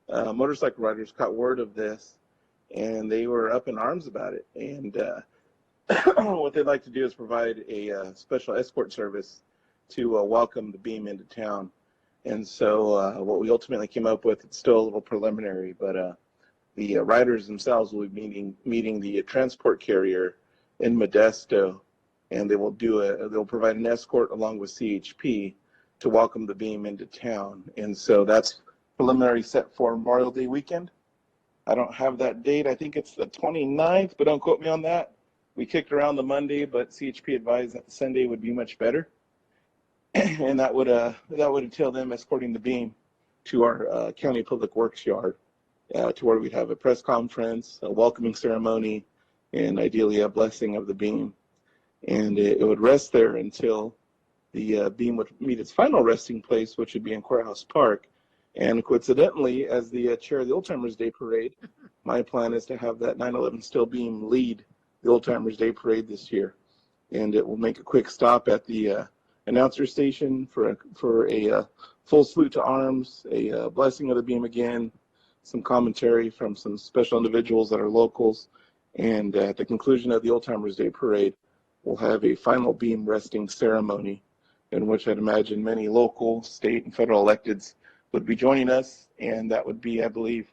motorcycle riders caught word of this, and they were up in arms about it. And what they'd like to do is provide a special escort service to welcome the beam into town. And so what we ultimately came up with, it's still a little preliminary, but the riders themselves will be meeting the transport carrier in Modesto, and they'll provide an escort along with CHP to welcome the beam into town. And so that's preliminary set for Memorial Day weekend. I don't have that date. I think it's the 29th, but don't quote me on that. We kicked around the Monday, but CHP advised that the Sunday would be much better. And that would entail them escorting the beam to our County Public Works yard, to where we'd have a press conference, a welcoming ceremony, and ideally a blessing of the beam. And it would rest there until the beam would meet its final resting place, which would be in Courthouse Park. And coincidentally, as the chair of the Old Timers Day Parade, my plan is to have that 9/11 steel beam lead the Old Timers Day Parade this year. And it will make a quick stop at the announcer station for a full salute to arms, a blessing of the beam again, some commentary from some special individuals that are locals, and at the conclusion of the Old Timers Day Parade, we'll have a final beam resting ceremony in which I'd imagine many local, state, and federal electeds would be joining us, and that would be, I believe,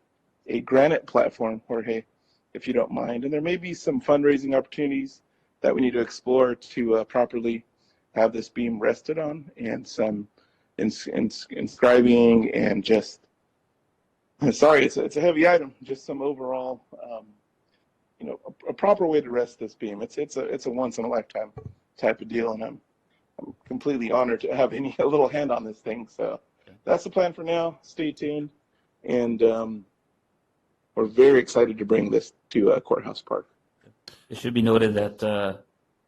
a granite platform, Jorge, if you don't mind. And there may be some fundraising opportunities that we need to explore to properly have this beam rested on, and some inscribing, and just, sorry, it's a heavy item, just some overall, a proper way to rest this beam. It's a once in a lifetime type of deal, and I'm completely honored to have a little hand on this thing. So that's the plan for now. Stay tuned, and we're very excited to bring this to Courthouse Park. It should be noted that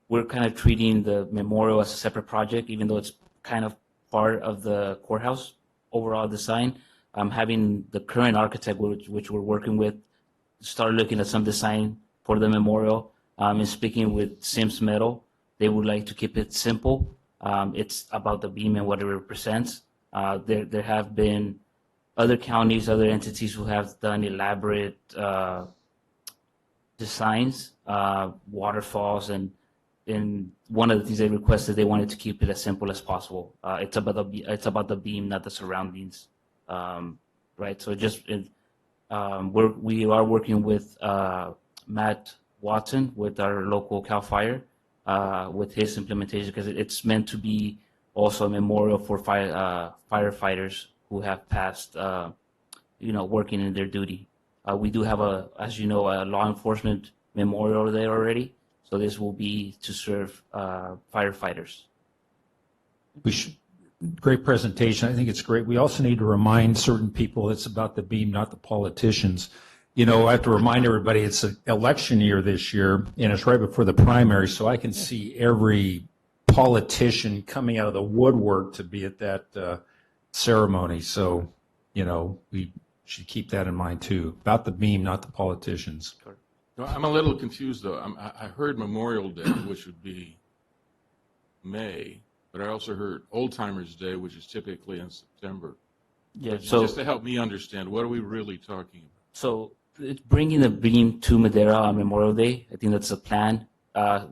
we're kind of treating the memorial as a separate project, even though it's kind of part of the courthouse overall design. Having the current architect, which we're working with, start looking at some design for the memorial. And speaking with Sims Metal, they would like to keep it simple. It's about the beam and what it represents. There have been other counties, other entities who have done elaborate designs, waterfalls, and one of the things they requested, they wanted to keep it as simple as possible. It's about the beam, not the surroundings, right? So we are working with Matt Watson with our local Cal Fire with his implementation because it's meant to be also a memorial for firefighters who have passed, working in their duty. We do have as you know, a law enforcement memorial there already. So this will be to serve firefighters. Great presentation. I think it's great. We also need to remind certain people it's about the beam, not the politicians. I have to remind everybody it's an election year this year, and it's right before the primary, so I can see every politician coming out of the woodwork to be at that ceremony. So, we should keep that in mind too. About the beam, not the politicians. No, I'm a little confused, though. I heard Memorial Day, which would be May, but I also heard Old Timers Day, which is typically in September. Yeah. So just to help me understand, what are we really talking about? So it's bringing the beam to Madera on Memorial Day. I think that's the plan.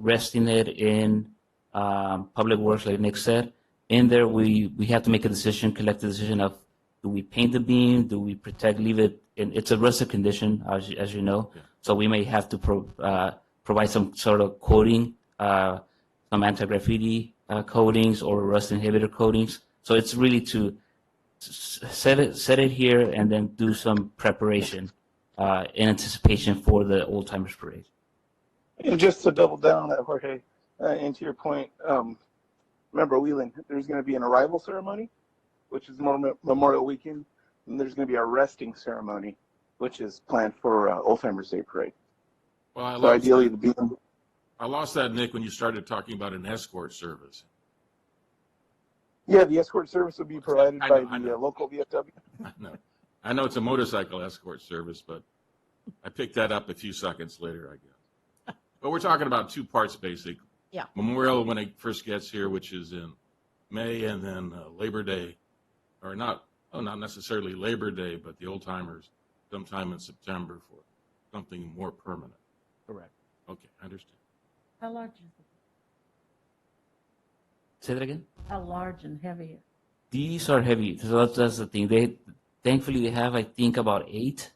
Resting it in Public Works, like Nick said. In there, we have to make a decision, collect a decision of do we paint the beam, do we protect, leave it in? It's a rusted condition, as you know. Yeah. So we may have to provide some sort of coating, some anti-graffiti coatings or rust inhibitor coatings. So it's really to set it here and then do some preparation in anticipation for the Old Timers Parade. And just to double down on that, Jorge, and to your point, remember, Wheeling, there's going to be an arrival ceremony, which is Memorial Weekend, and there's going to be a resting ceremony, which is planned for Old Timers Day Parade. Well, so ideally, the beam. I lost that, Nick, when you started talking about an escort service. Yeah, the escort service will be provided by the local VFW. I know it's a motorcycle escort service, but I picked that up a few seconds later, I guess. But we're talking about two parts, basically. Yeah. Memorial when it first gets here, which is in May, and then Labor Day, or not necessarily Labor Day, but the Old Timers sometime in September for something more permanent. Correct. Okay, I understand. How large is it? Say that again? How large and heavy? These are heavy. So that's the thing. Thankfully, they have, I think, about 8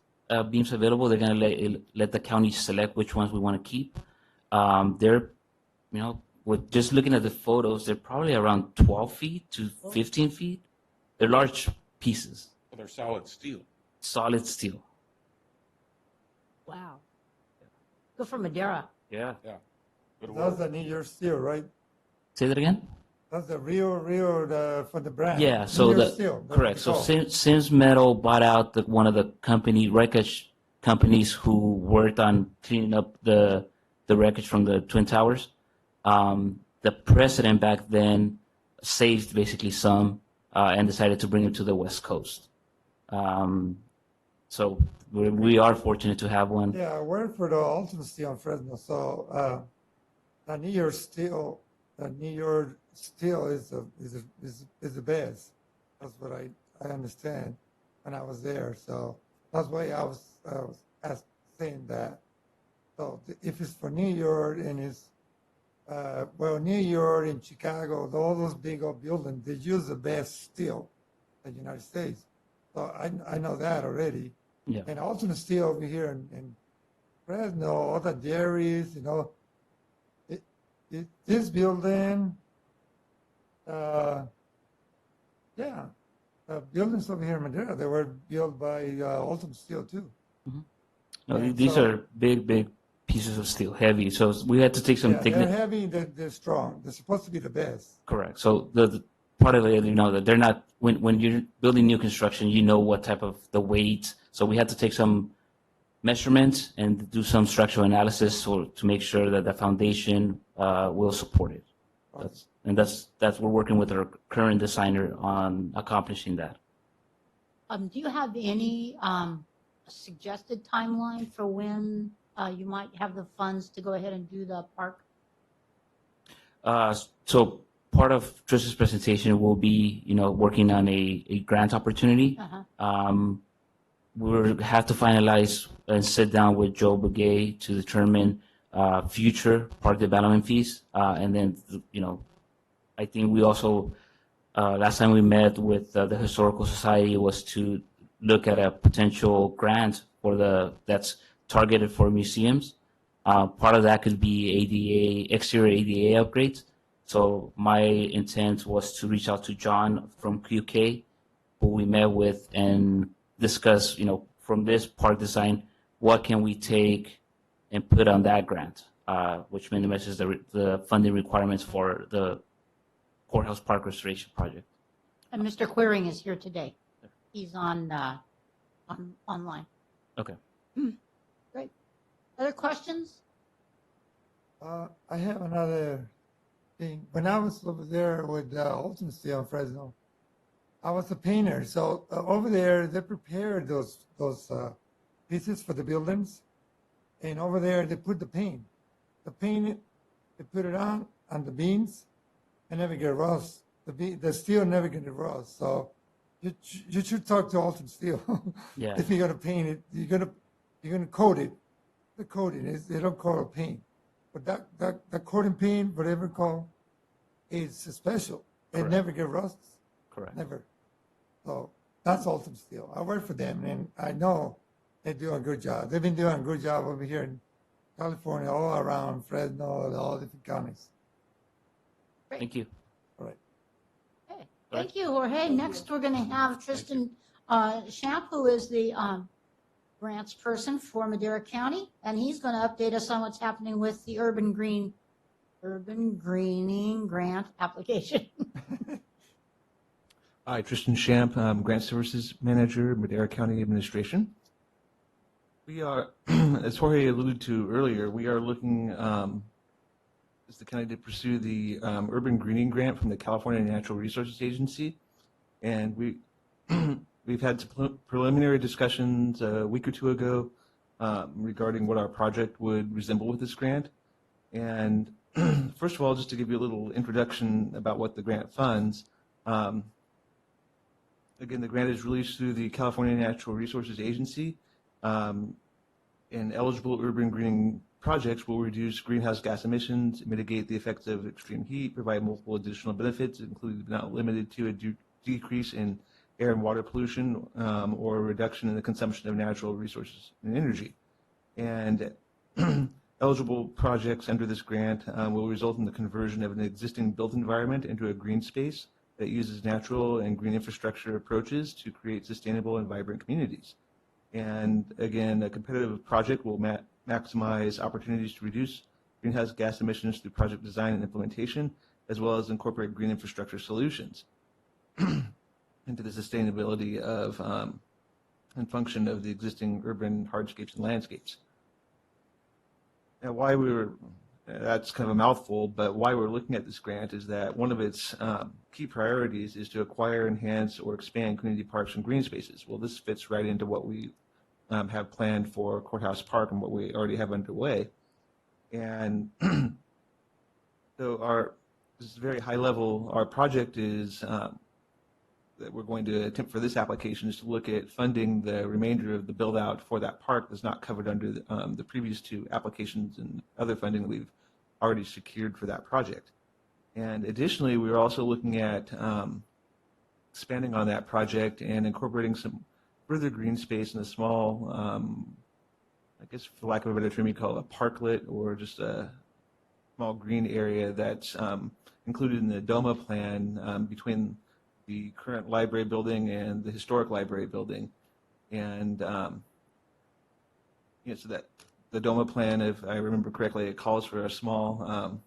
beams available. They're going to let the county select which ones we want to keep. They're, with just looking at the photos, they're probably around 12 feet to 15 feet. They're large pieces. Well, they're solid steel. Solid steel. Wow. Good for Madera. Yeah. Yeah. That's the New York steel, right? Say that again? That's the real for the brand. Yeah, so correct. So Sims Metal bought out one of the wreckage companies who worked on cleaning up the wreckage from the Twin Towers. The president back then saved basically some and decided to bring them to the West Coast. So we are fortunate to have one. Yeah, I worked for the Ultimate Steel in Fresno. So the New York steel is the best. That's what I understand when I was there. So that's why I was saying that. So if it's for New York and it's New York and Chicago, all those big old buildings, they use the best steel in the United States. So I know that already. Yeah. And Ultimate Steel over here in Fresno, all the dairies, this building, buildings over here in Madera, they were built by Ultimate Steel too. Mm-hmm. No, these are big pieces of steel, heavy. So we had to take some they're heavy, they're strong. They're supposed to be the best. Correct. So the part of it, that they're not, when you're building new construction, what type of the weight. So we had to take some measurements and do some structural analysis to make sure that the foundation will support it. That's we're working with our current designer on accomplishing that. Do you have any suggested timeline for when you might have the funds to go ahead and do the park? So part of Trish's presentation will be, working on a grant opportunity. We'll have to finalize and sit down with Joe Begay to determine future park development fees. And then, I think we also, last time we met with the Historical Society was to look at a potential grant that's targeted for museums. Part of that could be exterior ADA upgrades. So my intent was to reach out to John from QK, who we met with, and discuss, from this park design, what can we take and put on that grant, which minimizes the funding requirements for the courthouse park restoration project. And Mr. Queering is here today. He's online. Okay. Great. Other questions? I have another thing. When I was over there with Alton Steel in Fresno, I was a painter. So over there, they prepared those pieces for the buildings, and over there they put the paint. The paint, they put it on the beams, and never get rust. The steel never get rust. So you should talk to Alton Steel. Yeah. If you're gonna paint it, you're gonna coat it. The coating is they don't call it paint, but that coating paint, whatever called, is special. It Correct. never get rust. Correct. Never. So that's Alton Steel. I work for them, and I know they do a good job. They've been doing a good job over here in California, all around Fresno, all different counties. Thank you. All right. Okay. Thank you, Jorge. Next, we're going to have Tristan Champ, who is the grants person for Madera County, and he's going to update us on what's happening with the urban greening grant application. Hi, Tristan Champ, Grant Services Manager, Madera County Administration. We are, as Jorge alluded to earlier, we are looking as the county to pursue the urban greening grant from the California Natural Resources Agency. And we've had some preliminary discussions a week or two ago regarding what our project would resemble with this grant. And first of all, just to give you a little introduction about what the grant funds. Again, the grant is released through the California Natural Resources Agency, and eligible urban greening projects will reduce greenhouse gas emissions, mitigate the effects of extreme heat, provide multiple additional benefits, including but not limited to a decrease in air and water pollution or a reduction in the consumption of natural resources and energy. And eligible projects under this grant will result in the conversion of an existing built environment into a green space that uses natural and green infrastructure approaches to create sustainable and vibrant communities. And again, a competitive project will maximize opportunities to reduce greenhouse gas emissions through project design and implementation, as well as incorporate green infrastructure solutions into the sustainability of and function of the existing urban hardscapes and landscapes. Now, that's kind of a mouthful, but why we're looking at this grant is that one of its key priorities is to acquire, enhance, or expand community parks and green spaces. Well, this fits right into what we have planned for Courthouse Park and what we already have underway. And so this is very high level. Our project is that we're going to attempt for this application is to look at funding the remainder of the build out for that park that's not covered under the previous two applications and other funding that we've already secured for that project. And additionally, we're also looking at expanding on that project and incorporating some further green space in a small, I guess for lack of a better term, you call it a parklet or just a small green area that's included in the DOMA plan between the current library building and the historic library building. And so that the DOMA plan, if I remember correctly, it calls for a small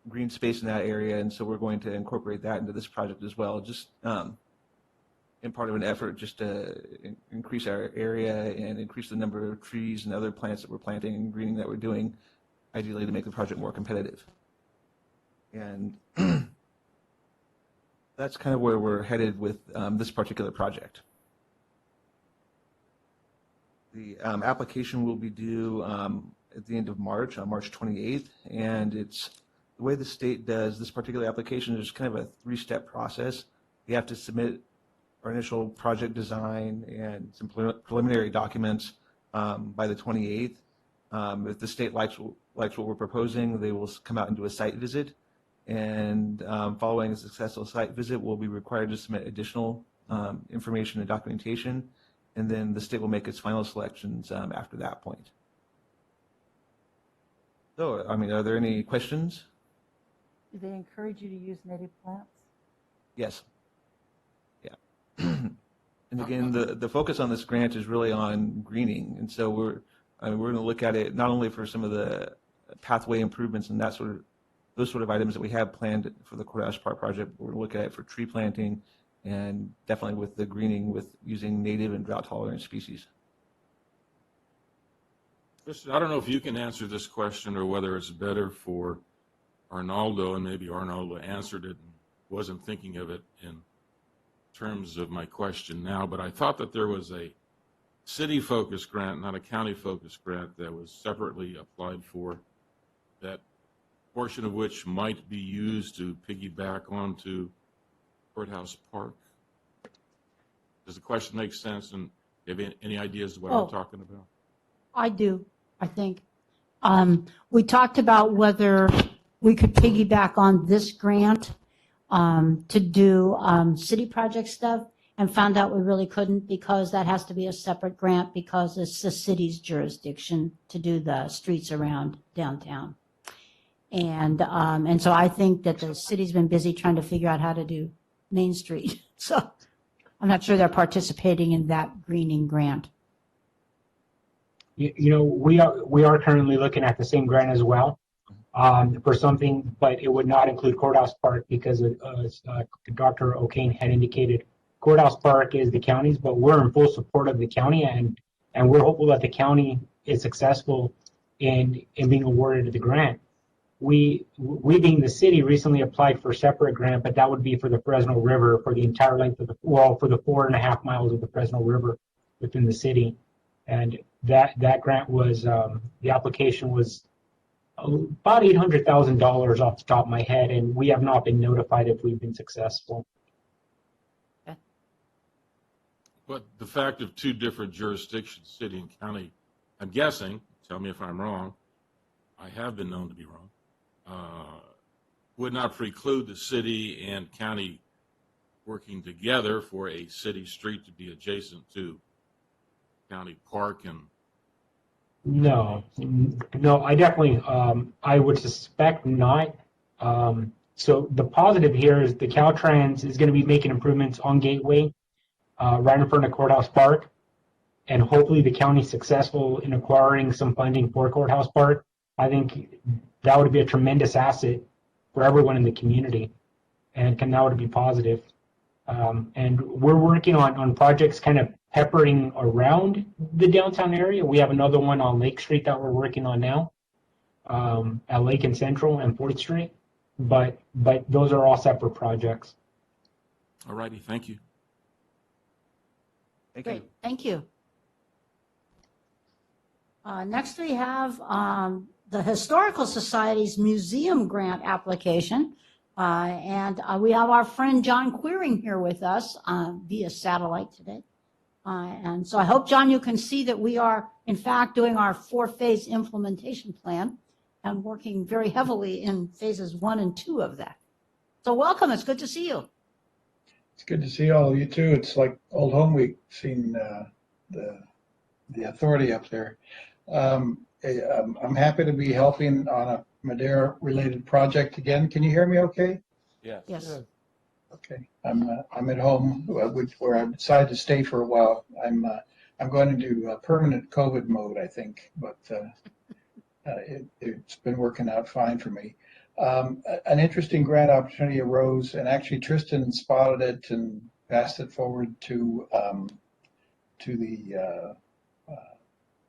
green space in that area, and so we're going to incorporate that into this project as well, just in part of an effort just to increase our area and increase the number of trees and other plants that we're planting and greening that we're doing, ideally to make the project more competitive. And that's kind of where we're headed with this particular project. The application will be due at the end of March, on March 28th, and it's the way the state does this particular application is kind of a three-step process. You have to submit our initial project design and some preliminary documents by the 28th. If the state likes what we're proposing, they will come out and do a site visit. And following a successful site visit, we'll be required to submit additional information and documentation. And then the state will make its final selections after that point. So, I mean, are there any questions? Do they encourage you to use native plants? Yes. Yeah. And again, the focus on this grant is really on greening. And so we're going to look at it not only for some of the pathway improvements and those sort of items that we have planned for the Courthouse Park project, but we're going to look at it for tree planting and definitely with the greening with using native and drought tolerant species. Listen, I don't know if you can answer this question or whether it's better for Arnaldo, and maybe Arnaldo answered it and wasn't thinking of it in terms of my question now, but I thought that there was a city-focused grant, not a county-focused grant, that was separately applied for, that portion of which might be used to piggyback onto Courthouse Park. Does the question make sense? And do you have any ideas of what I'm talking about? I do, I think. We talked about whether we could piggyback on this grant to do city project stuff, and found out we really couldn't because that has to be a separate grant because it's the city's jurisdiction to do the streets around downtown. And so I think that the city's been busy trying to figure out how to do Main Street. So I'm not sure they're participating in that greening grant. You know, we are currently looking at the same grant as well for something, but it would not include Courthouse Park because Dr. O'Kane had indicated Courthouse Park is the county's, but we're in full support of the county, and we're hopeful that the county is successful in being awarded the grant. We being the city recently applied for a separate grant, but that would be for the Fresno River for the entire length of for the 4.5 miles of the Fresno River within the city. And that grant was, the application was about $800,000 off the top of my head, and we have not been notified if we've been successful. But the fact of two different jurisdictions, city and county, I'm guessing, tell me if I'm wrong, I have been known to be wrong, would not preclude the city and county working together for a city street to be adjacent to county park. And No, I definitely, I would suspect not. So the positive here is the Caltrans is going to be making improvements on Gateway, right in front of Courthouse Park, and hopefully the county's successful in acquiring some funding for Courthouse Park. I think that would be a tremendous asset for everyone in the community, and that would be positive. And we're working on projects kind of peppering around the downtown area. We have another one on Lake Street that we're working on now, at Lake and Central and 4th Street, but those are all separate projects. all righty, thank you. Great, thank you. Next we have the Historical Society's museum grant application. And we have our friend John Queering here with us via satellite today. And so I hope, John, you can see that we are, in fact, doing our 4-phase implementation plan and working very heavily in phases 1 and 2 of that. So welcome, it's good to see you. It's good to see all of you too. It's like old home week seeing the authority up there. I'm happy to be helping on a Madera related project again. Can you hear me okay? Yes. Yes. Okay. I'm at home where I decided to stay for a while. I'm going into permanent COVID mode, I think, but it's been working out fine for me. An interesting grant opportunity arose, and actually Tristan spotted it and passed it forward to the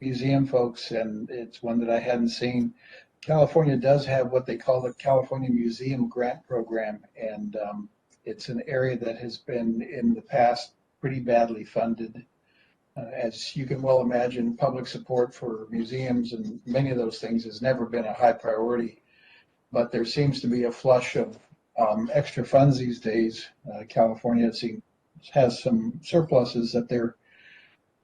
museum folks, and it's one that I hadn't seen. California does have what they call the California Museum Grant Program, and it's an area that has been in the past pretty badly funded. As you can well imagine, public support for museums and many of those things has never been a high priority, but there seems to be a flush of extra funds these days. California has some surpluses that they're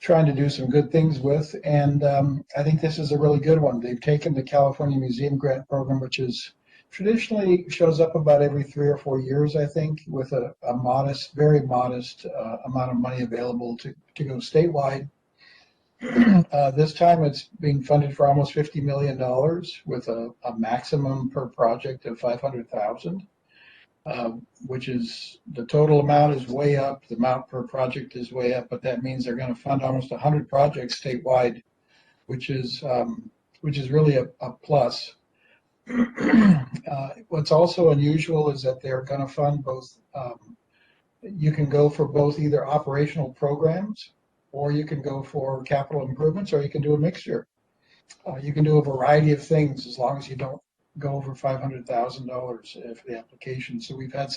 trying to do some good things with, and I think this is a really good one. They've taken the California Museum Grant Program, which is traditionally shows up about every 3 or 4 years, I think, with a modest, very modest amount of money available to go statewide. This time it's being funded for almost $50 million with a maximum per project of 500,000, which is the total amount is way up. The amount per project is way up, but that means they're going to fund almost 100 projects statewide, which is really a plus. What's also unusual is that they're going to fund both. You can go for both either operational programs, or you can go for capital improvements, or you can do a mixture. You can do a variety of things as long as you don't go over $500,000 for the application. So we've had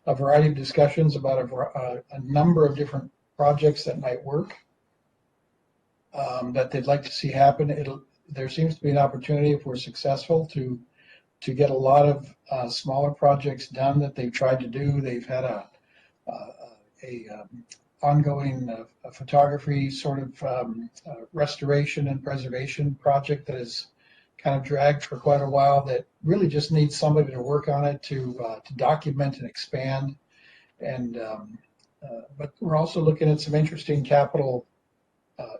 a variety of discussions about a number of different projects that might work, that they'd like to see happen. There seems to be an opportunity, if we're successful, to get a lot of smaller projects done that they've tried to do. They've had a ongoing photography sort of restoration and preservation project that has kind of dragged for quite a while, that really just needs somebody to work on it to document and expand. And but we're also looking at some interesting capital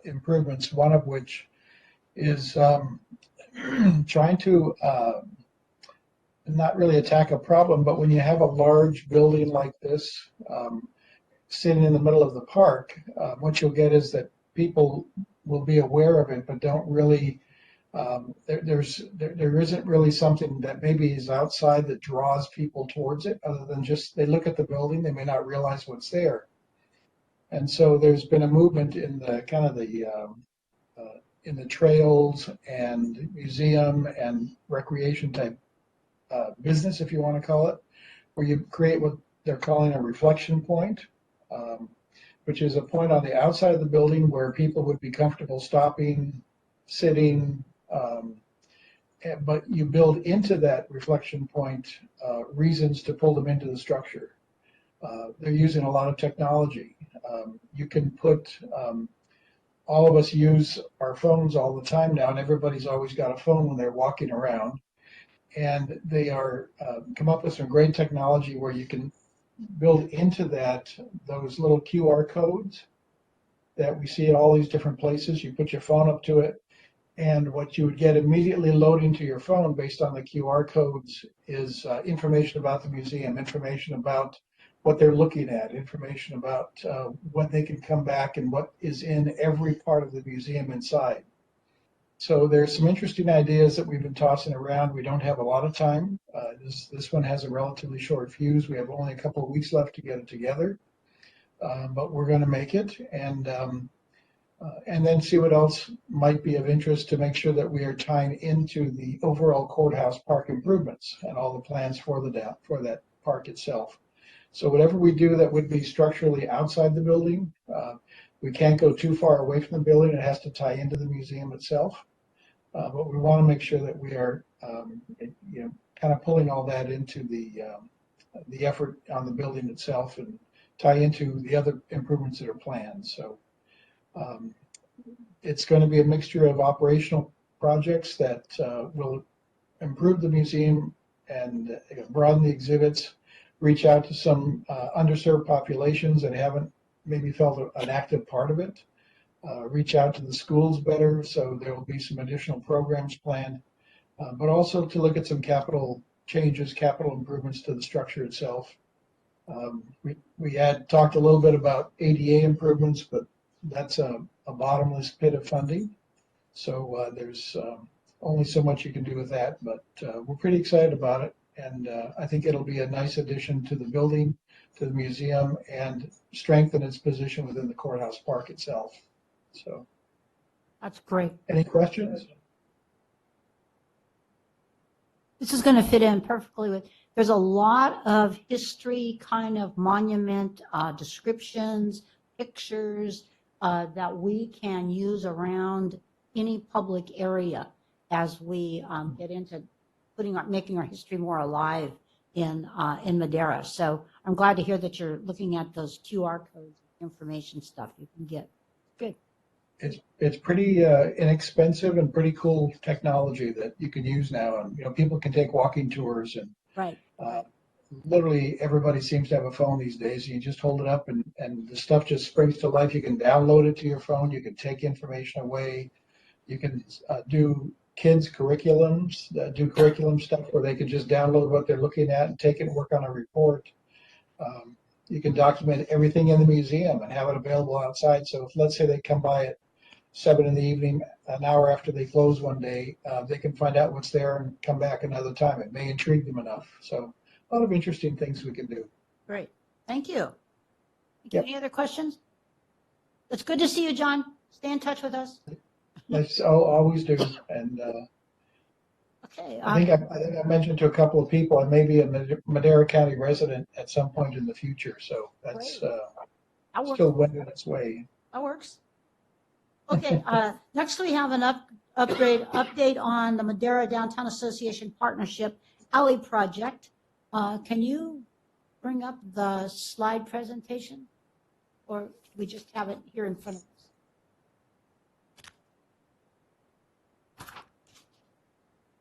improvements, one of which is trying to not really attack a problem, but when you have a large building like this sitting in the middle of the park, what you'll get is that people will be aware of it, but don't really, there isn't really something that maybe is outside that draws people towards it, other than just they look at the building, they may not realize what's there. And so there's been a movement in the kind of in the trails and museum and recreation type business, if you want to call it, where you create what they're calling a reflection point, which is a point on the outside of the building where people would be comfortable stopping, sitting, but you build into that reflection point reasons to pull them into the structure. They're using a lot of technology. You can put, all of us use our phones all the time now, and everybody's always got a phone when they're walking around. And they are come up with some great technology where you can build into that those little QR codes that we see at all these different places. You put your phone up to it, and what you would get immediately loading to your phone based on the QR codes is information about the museum, information about what they're looking at, information about when they can come back and what is in every part of the museum inside. So there's some interesting ideas that we've been tossing around. We don't have a lot of time. This one has a relatively short fuse. We have only a couple of weeks left to get it together, but we're going to make it, and then see what else might be of interest to make sure that we are tying into the overall courthouse park improvements and all the plans for that park itself. So whatever we do that would be structurally outside the building, we can't go too far away from the building. It has to tie into the museum itself. But we want to make sure that we are, kind of pulling all that into the effort on the building itself and tie into the other improvements that are planned. So it's going to be a mixture of operational projects that will improve the museum and broaden the exhibits, reach out to some underserved populations that haven't maybe felt an active part of it. Reach out to the schools better, so there will be some additional programs planned, but also to look at some capital changes, capital improvements to the structure itself. We had talked a little bit about ADA improvements, but that's a bottomless pit of funding. So there's only so much you can do with that, but we're pretty excited about it. And I think it'll be a nice addition to the building, to the museum, and strengthen its position within the courthouse park itself. So That's great. any questions? This is going to fit in perfectly with, there's a lot of history kind of monument descriptions, pictures that we can use around any public area as we get into making our history more alive in Madera. So I'm glad to hear that you're looking at those QR codes, information stuff you can get. Good. It's pretty inexpensive and pretty cool technology that you can use now, and people can take walking tours, and right. literally everybody seems to have a phone these days. You just hold it up and the stuff just springs to life. You can download it to your phone. You can take information away. You can do kids curriculums, do curriculum stuff where they can just download what they're looking at and take it and work on a report. You can document everything in the museum and have it available outside. So if, let's say they come by at 7 in the evening, an hour after they close one day, they can find out what's there and come back another time. It may intrigue them enough. So a lot of interesting things we can do. Great. Thank you. Yep. Any other questions? It's good to see you, John. Stay in touch with us. That's always do. And Okay. I think I mentioned to a couple of people, I may be a Madera County resident at some point in the future. So that's That works. still wending its way. That works. Okay. Next, we have an update on the Madera Downtown Association Partnership Alley Project. Can you bring up the slide presentation, or we just have it here in front of us?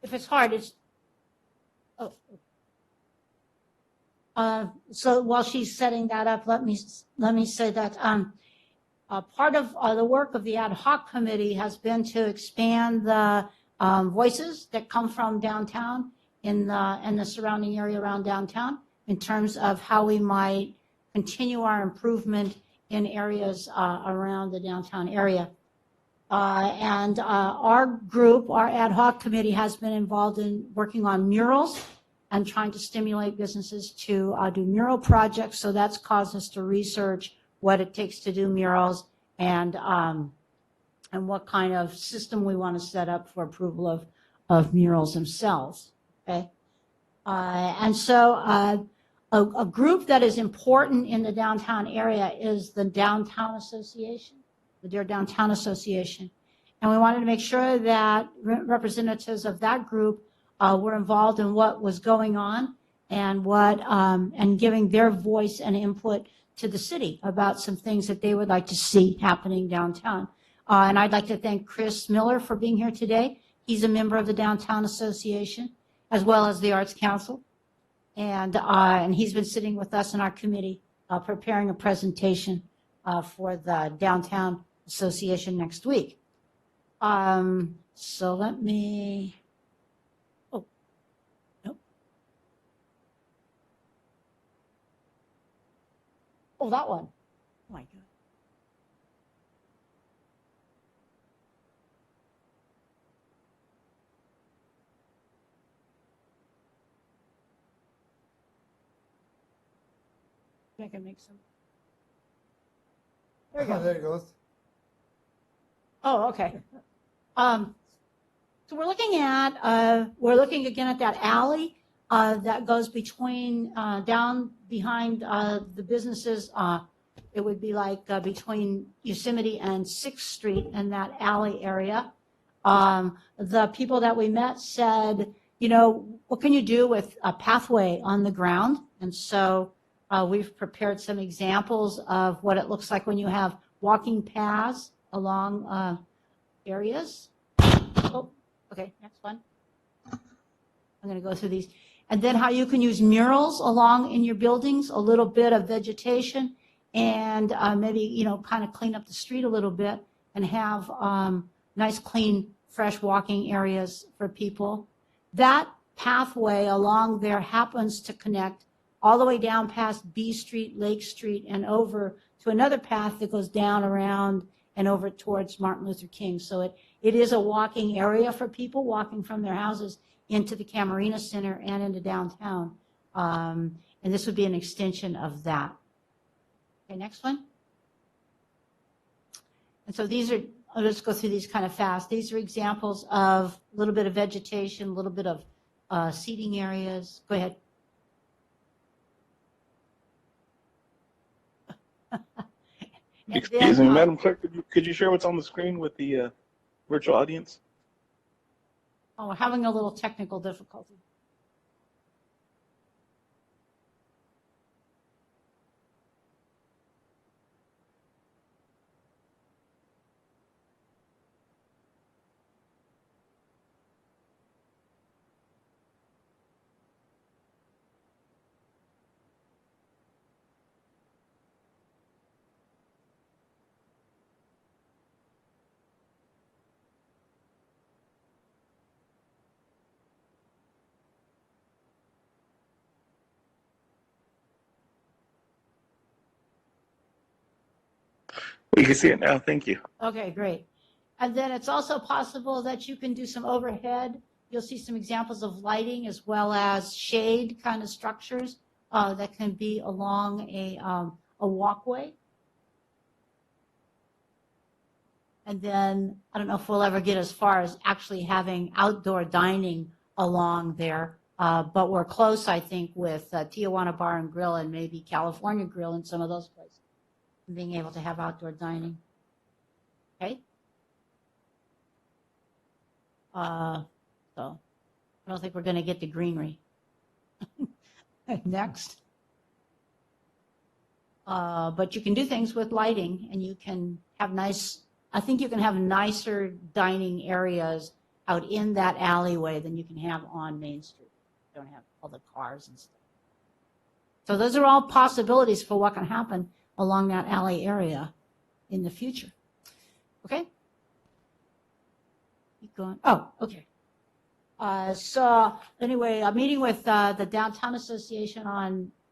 If it's hard, it's, oh. So while she's setting that up, let me say that part of the work of the ad hoc committee has been to expand the voices that come from downtown in the surrounding area around downtown in terms of how we might continue our improvement in areas around the downtown area. And our group, our ad hoc committee, has been involved in working on murals and trying to stimulate businesses to do mural projects. So that's caused us to research what it takes to do murals and what kind of system we want to set up for approval of murals themselves. Okay, and so a group that is important in the downtown area is the Downtown Association, the Madera Downtown Association. And we wanted to make sure that representatives of that group were involved in what was going on and and giving their voice and input to the city about some things that they would like to see happening downtown. And I'd like to thank Chris Miller for being here today. He's a member of the Downtown Association, as well as the Arts Council. And he's been sitting with us in our committee preparing a presentation for the Downtown Association next week. So let me, oh, nope. Oh, that one. Oh my God. I can make some. There you go. There it goes. Oh, okay. So we're looking again at that alley that goes between down behind the businesses. It would be like between Yosemite and 6th Street in that alley area. The people that we met said, you know, what can you do with a pathway on the ground? And so we've prepared some examples of what it looks like when you have walking paths along areas. Oh, okay, next one. I'm going to go through these. And then how you can use murals along in your buildings, a little bit of vegetation, and maybe, you know, kind of clean up the street a little bit and have nice, clean, fresh walking areas for people. That pathway along there happens to connect all the way down past B Street, Lake Street, and over to another path that goes down around and over towards Martin Luther King. So it is a walking area for people walking from their houses into the Camarena Center and into downtown. And this would be an extension of that. Okay, next one. And so these are, I'll just go through these kind of fast. These are examples of a little bit of vegetation, a little bit of seating areas. Go ahead. Excuse me, Madam Clerk, could you share what's on the screen with the virtual audience? Oh, we're having a little technical difficulty. You can see it now. Thank you. Okay, great. And then it's also possible that you can do some overhead. You'll see some examples of lighting as well as shade kind of structures that can be along a walkway. And then I don't know if we'll ever get as far as actually having outdoor dining along there, but we're close, I think, with Tijuana Bar and Grill and maybe California Grill and some of those places, being able to have outdoor dining. Okay. So I don't think we're going to get to greenery. Next. But you can do things with lighting, and you can have nice, I think you can have nicer dining areas out in that alleyway than you can have on Main Street. You don't have all the cars and stuff. So those are all possibilities for what can happen along that alley area in the future. Okay? Keep going. Oh, okay. So anyway, I'm meeting with the Downtown Association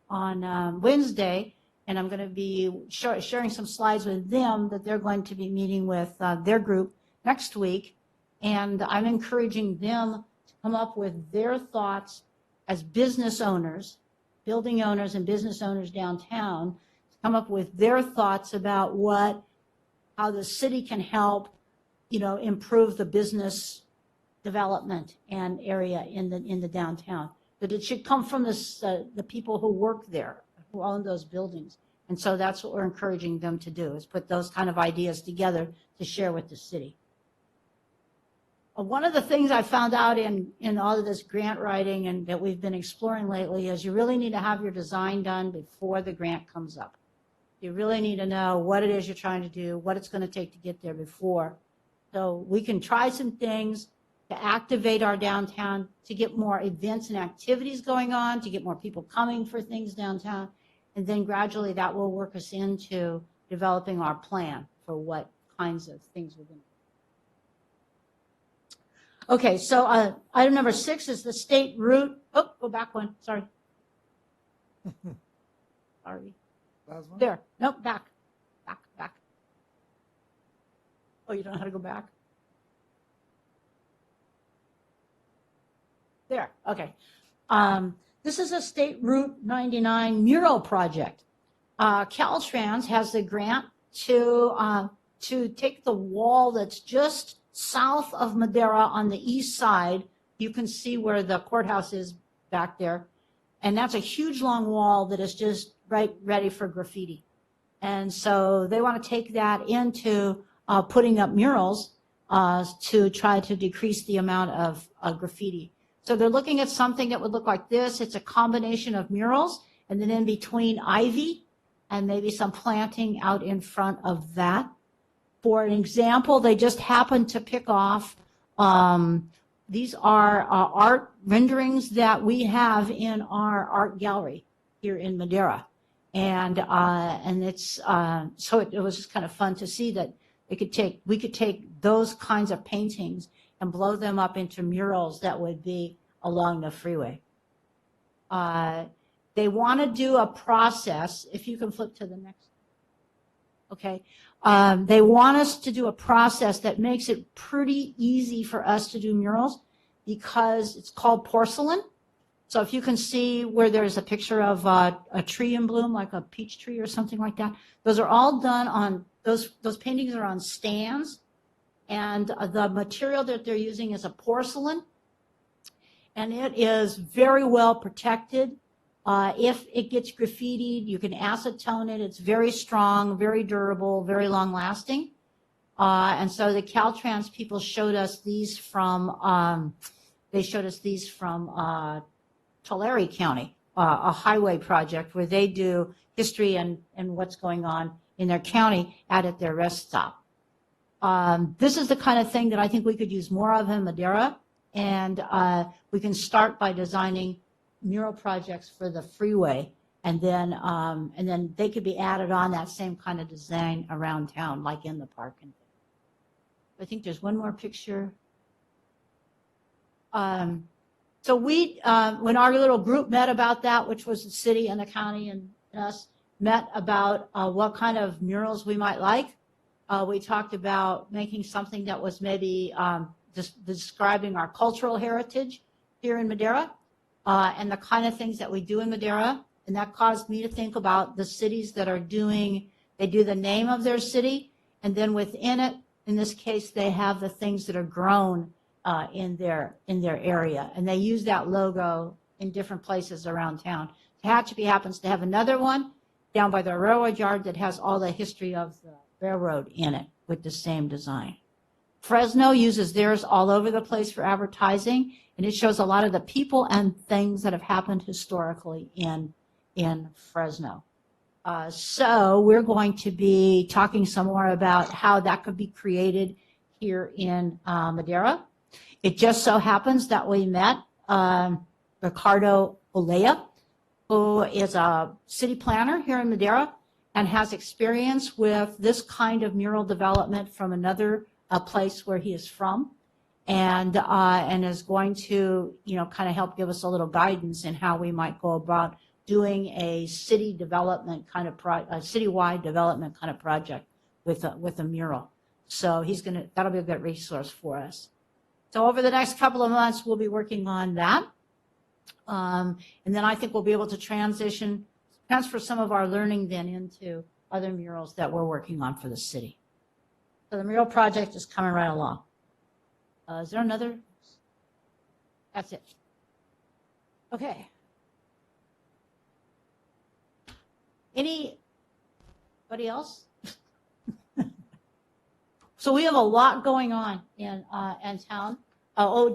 on Wednesday, and I'm going to be sharing some slides with them that they're going to be meeting with their group next week. And I'm encouraging them to come up with their thoughts as business owners, building owners and business owners downtown, to come up with their thoughts about how the city can help, improve the business development and area in the downtown. But it should come from the people who work there, who own those buildings. And so that's what we're encouraging them to do, is put those kind of ideas together to share with the city. One of the things I found out in all of this grant writing and that we've been exploring lately is you really need to have your design done before the grant comes up. You really need to know what it is you're trying to do, what it's going to take to get there before. So we can try some things to activate our downtown, to get more events and activities going on, to get more people coming for things downtown. And then gradually that will work us into developing our plan for what kinds of things we're going to do. Okay, so item number 6 is the state route. Oh, go back one. Sorry. Sorry. Last one? There. Nope, back. Back. Oh, you don't know how to go back? There. Okay. This is a State Route 99 mural project. Caltrans has the grant to take the wall that's just south of Madera on the east side. You can see where the courthouse is back there. And that's a huge long wall that is just right ready for graffiti. And so they want to take that into putting up murals to try to decrease the amount of graffiti. So they're looking at something that would look like this. It's a combination of murals and then in between ivy and maybe some planting out in front of that. For an example, they just happened to pick off, these are art renderings that we have in our art gallery here in Madera. And it's, so it was just kind of fun to see that we could take those kinds of paintings and blow them up into murals that would be along the freeway. They want to do a process, if you can flip to the next. Okay. They want us to do a process that makes it pretty easy for us to do murals because it's called porcelain. So if you can see where there's a picture of a tree in bloom, like a peach tree or something like that, those are all done on, those paintings are on stands. And the material that they're using is a porcelain. And it is very well protected. If it gets graffitied, you can acetone it. It's very strong, very durable, very long lasting. And so the Caltrans people showed us these from, Tulare County, a highway project where they do history and what's going on in their county out at their rest stop. This is the kind of thing that I think we could use more of in Madera. And we can start by designing mural projects for the freeway, and then they could be added on that same kind of design around town, like in the park. And I think there's one more picture. So we, when our little group met about that, which was the city and the county and us, met about what kind of murals we might like. We talked about making something that was maybe just describing our cultural heritage here in Madera and the kind of things that we do in Madera. And that caused me to think about the cities that are doing, they do the name of their city, and then within it, in this case, they have the things that are grown in their area. And they use that logo in different places around town. Tehachapi happens to have another one down by the railroad yard that has all the history of the railroad in it with the same design. Fresno uses theirs all over the place for advertising, and it shows a lot of the people and things that have happened historically in Fresno. So we're going to be talking some more about how that could be created here in Madera. It just so happens that we met Ricardo Olea, who is a city planner here in Madera and has experience with this kind of mural development from another place where he is from, and is going to, kind of help give us a little guidance in how we might go about doing a city development kind of a citywide development kind of project with a mural. So that'll be a good resource for us. So over the next couple of months, we'll be working on that. And then I think we'll be able to transfer some of our learning then into other murals that we're working on for the city. So the mural project is coming right along. Is there another? That's it. Okay. Anybody else? So we have a lot going on in town.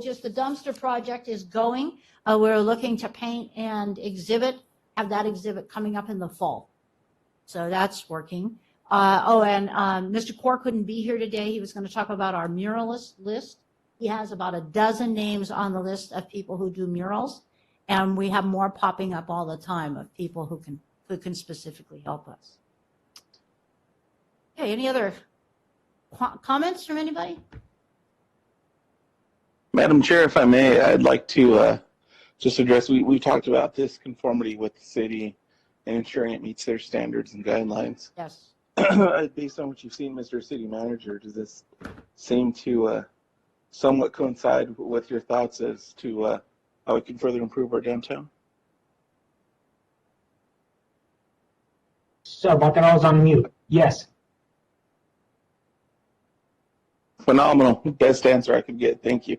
Just the dumpster project is going. We're looking to paint and have that exhibit coming up in the fall. So that's working. And Mr. Core couldn't be here today. He was going to talk about our muralist list. He has about a dozen names on the list of people who do murals, and we have more popping up all the time of people who can specifically help us. Okay, any other comments from anybody? Madam Chair, if I may, I'd like to just address, we talked about this conformity with the city and ensuring it meets their standards and guidelines. Yes. Based on what you've seen, Mr. City Manager, does this seem to somewhat coincide with your thoughts as to how we can further improve our downtown? Sorry about that, I was on mute. Yes. Phenomenal. Best answer I could get. Thank you.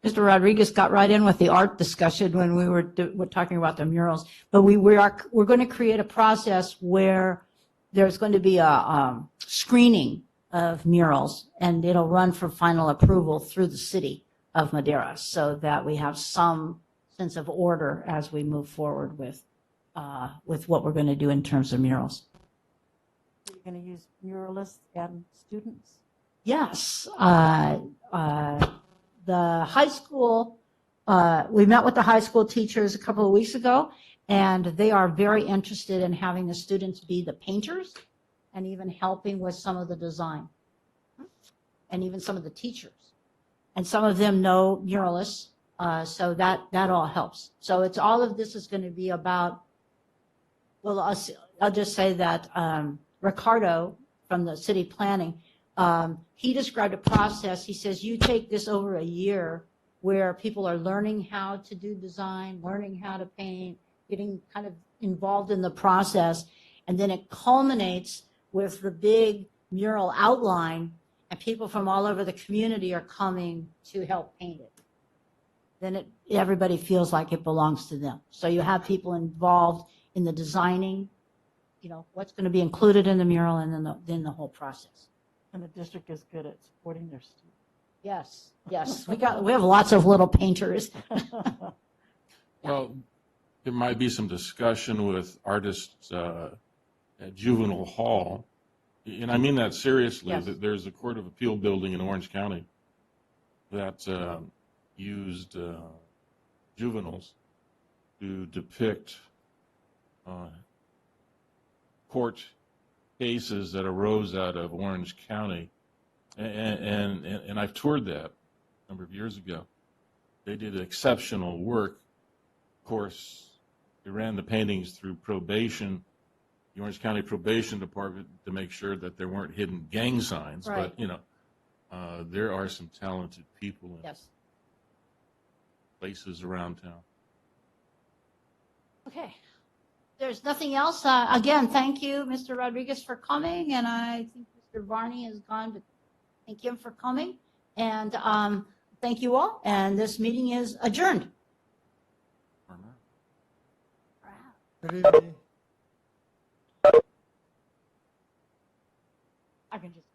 Mr. Rodriguez got right in with the art discussion when we were talking about the murals. But we're going to create a process where there's going to be a screening of murals, and it'll run for final approval through the city of Madera, so that we have some sense of order as we move forward with what we're going to do in terms of murals. You're going to use muralists and students? Yes. The high school, we met with the high school teachers a couple of weeks ago, and they are very interested in having the students be the painters and even helping with some of the design, and even some of the teachers. And some of them know muralists, so that all helps. So it's all of this is going to be about, well, I'll just say that Ricardo from the city planning, he described a process. He says, you take this over a year where people are learning how to do design, learning how to paint, getting kind of involved in the process, and then it culminates with the big mural outline, and people from all over the community are coming to help paint it. Then everybody feels like it belongs to them. So you have people involved in the designing, what's going to be included in the mural, and then the whole process. And the district is good at supporting their students. Yes. We have lots of little painters. Well, there might be some discussion with artists at Juvenile Hall, and I mean that seriously. Yes. That there's a Court of Appeal building in Orange County that used juveniles to depict court cases that arose out of Orange County, and I've toured that a number of years ago. They did exceptional work. Of course, they ran the paintings through probation, the Orange County Probation Department to make sure that there weren't hidden gang signs. Right. But, there are some talented people in Yes. places around town. Okay. There's nothing else. Again, thank you, Mr. Rodriguez, for coming, and I think Mr. Varney has gone, but thank him for coming. And thank you all, and this meeting is adjourned. Good evening. I can just.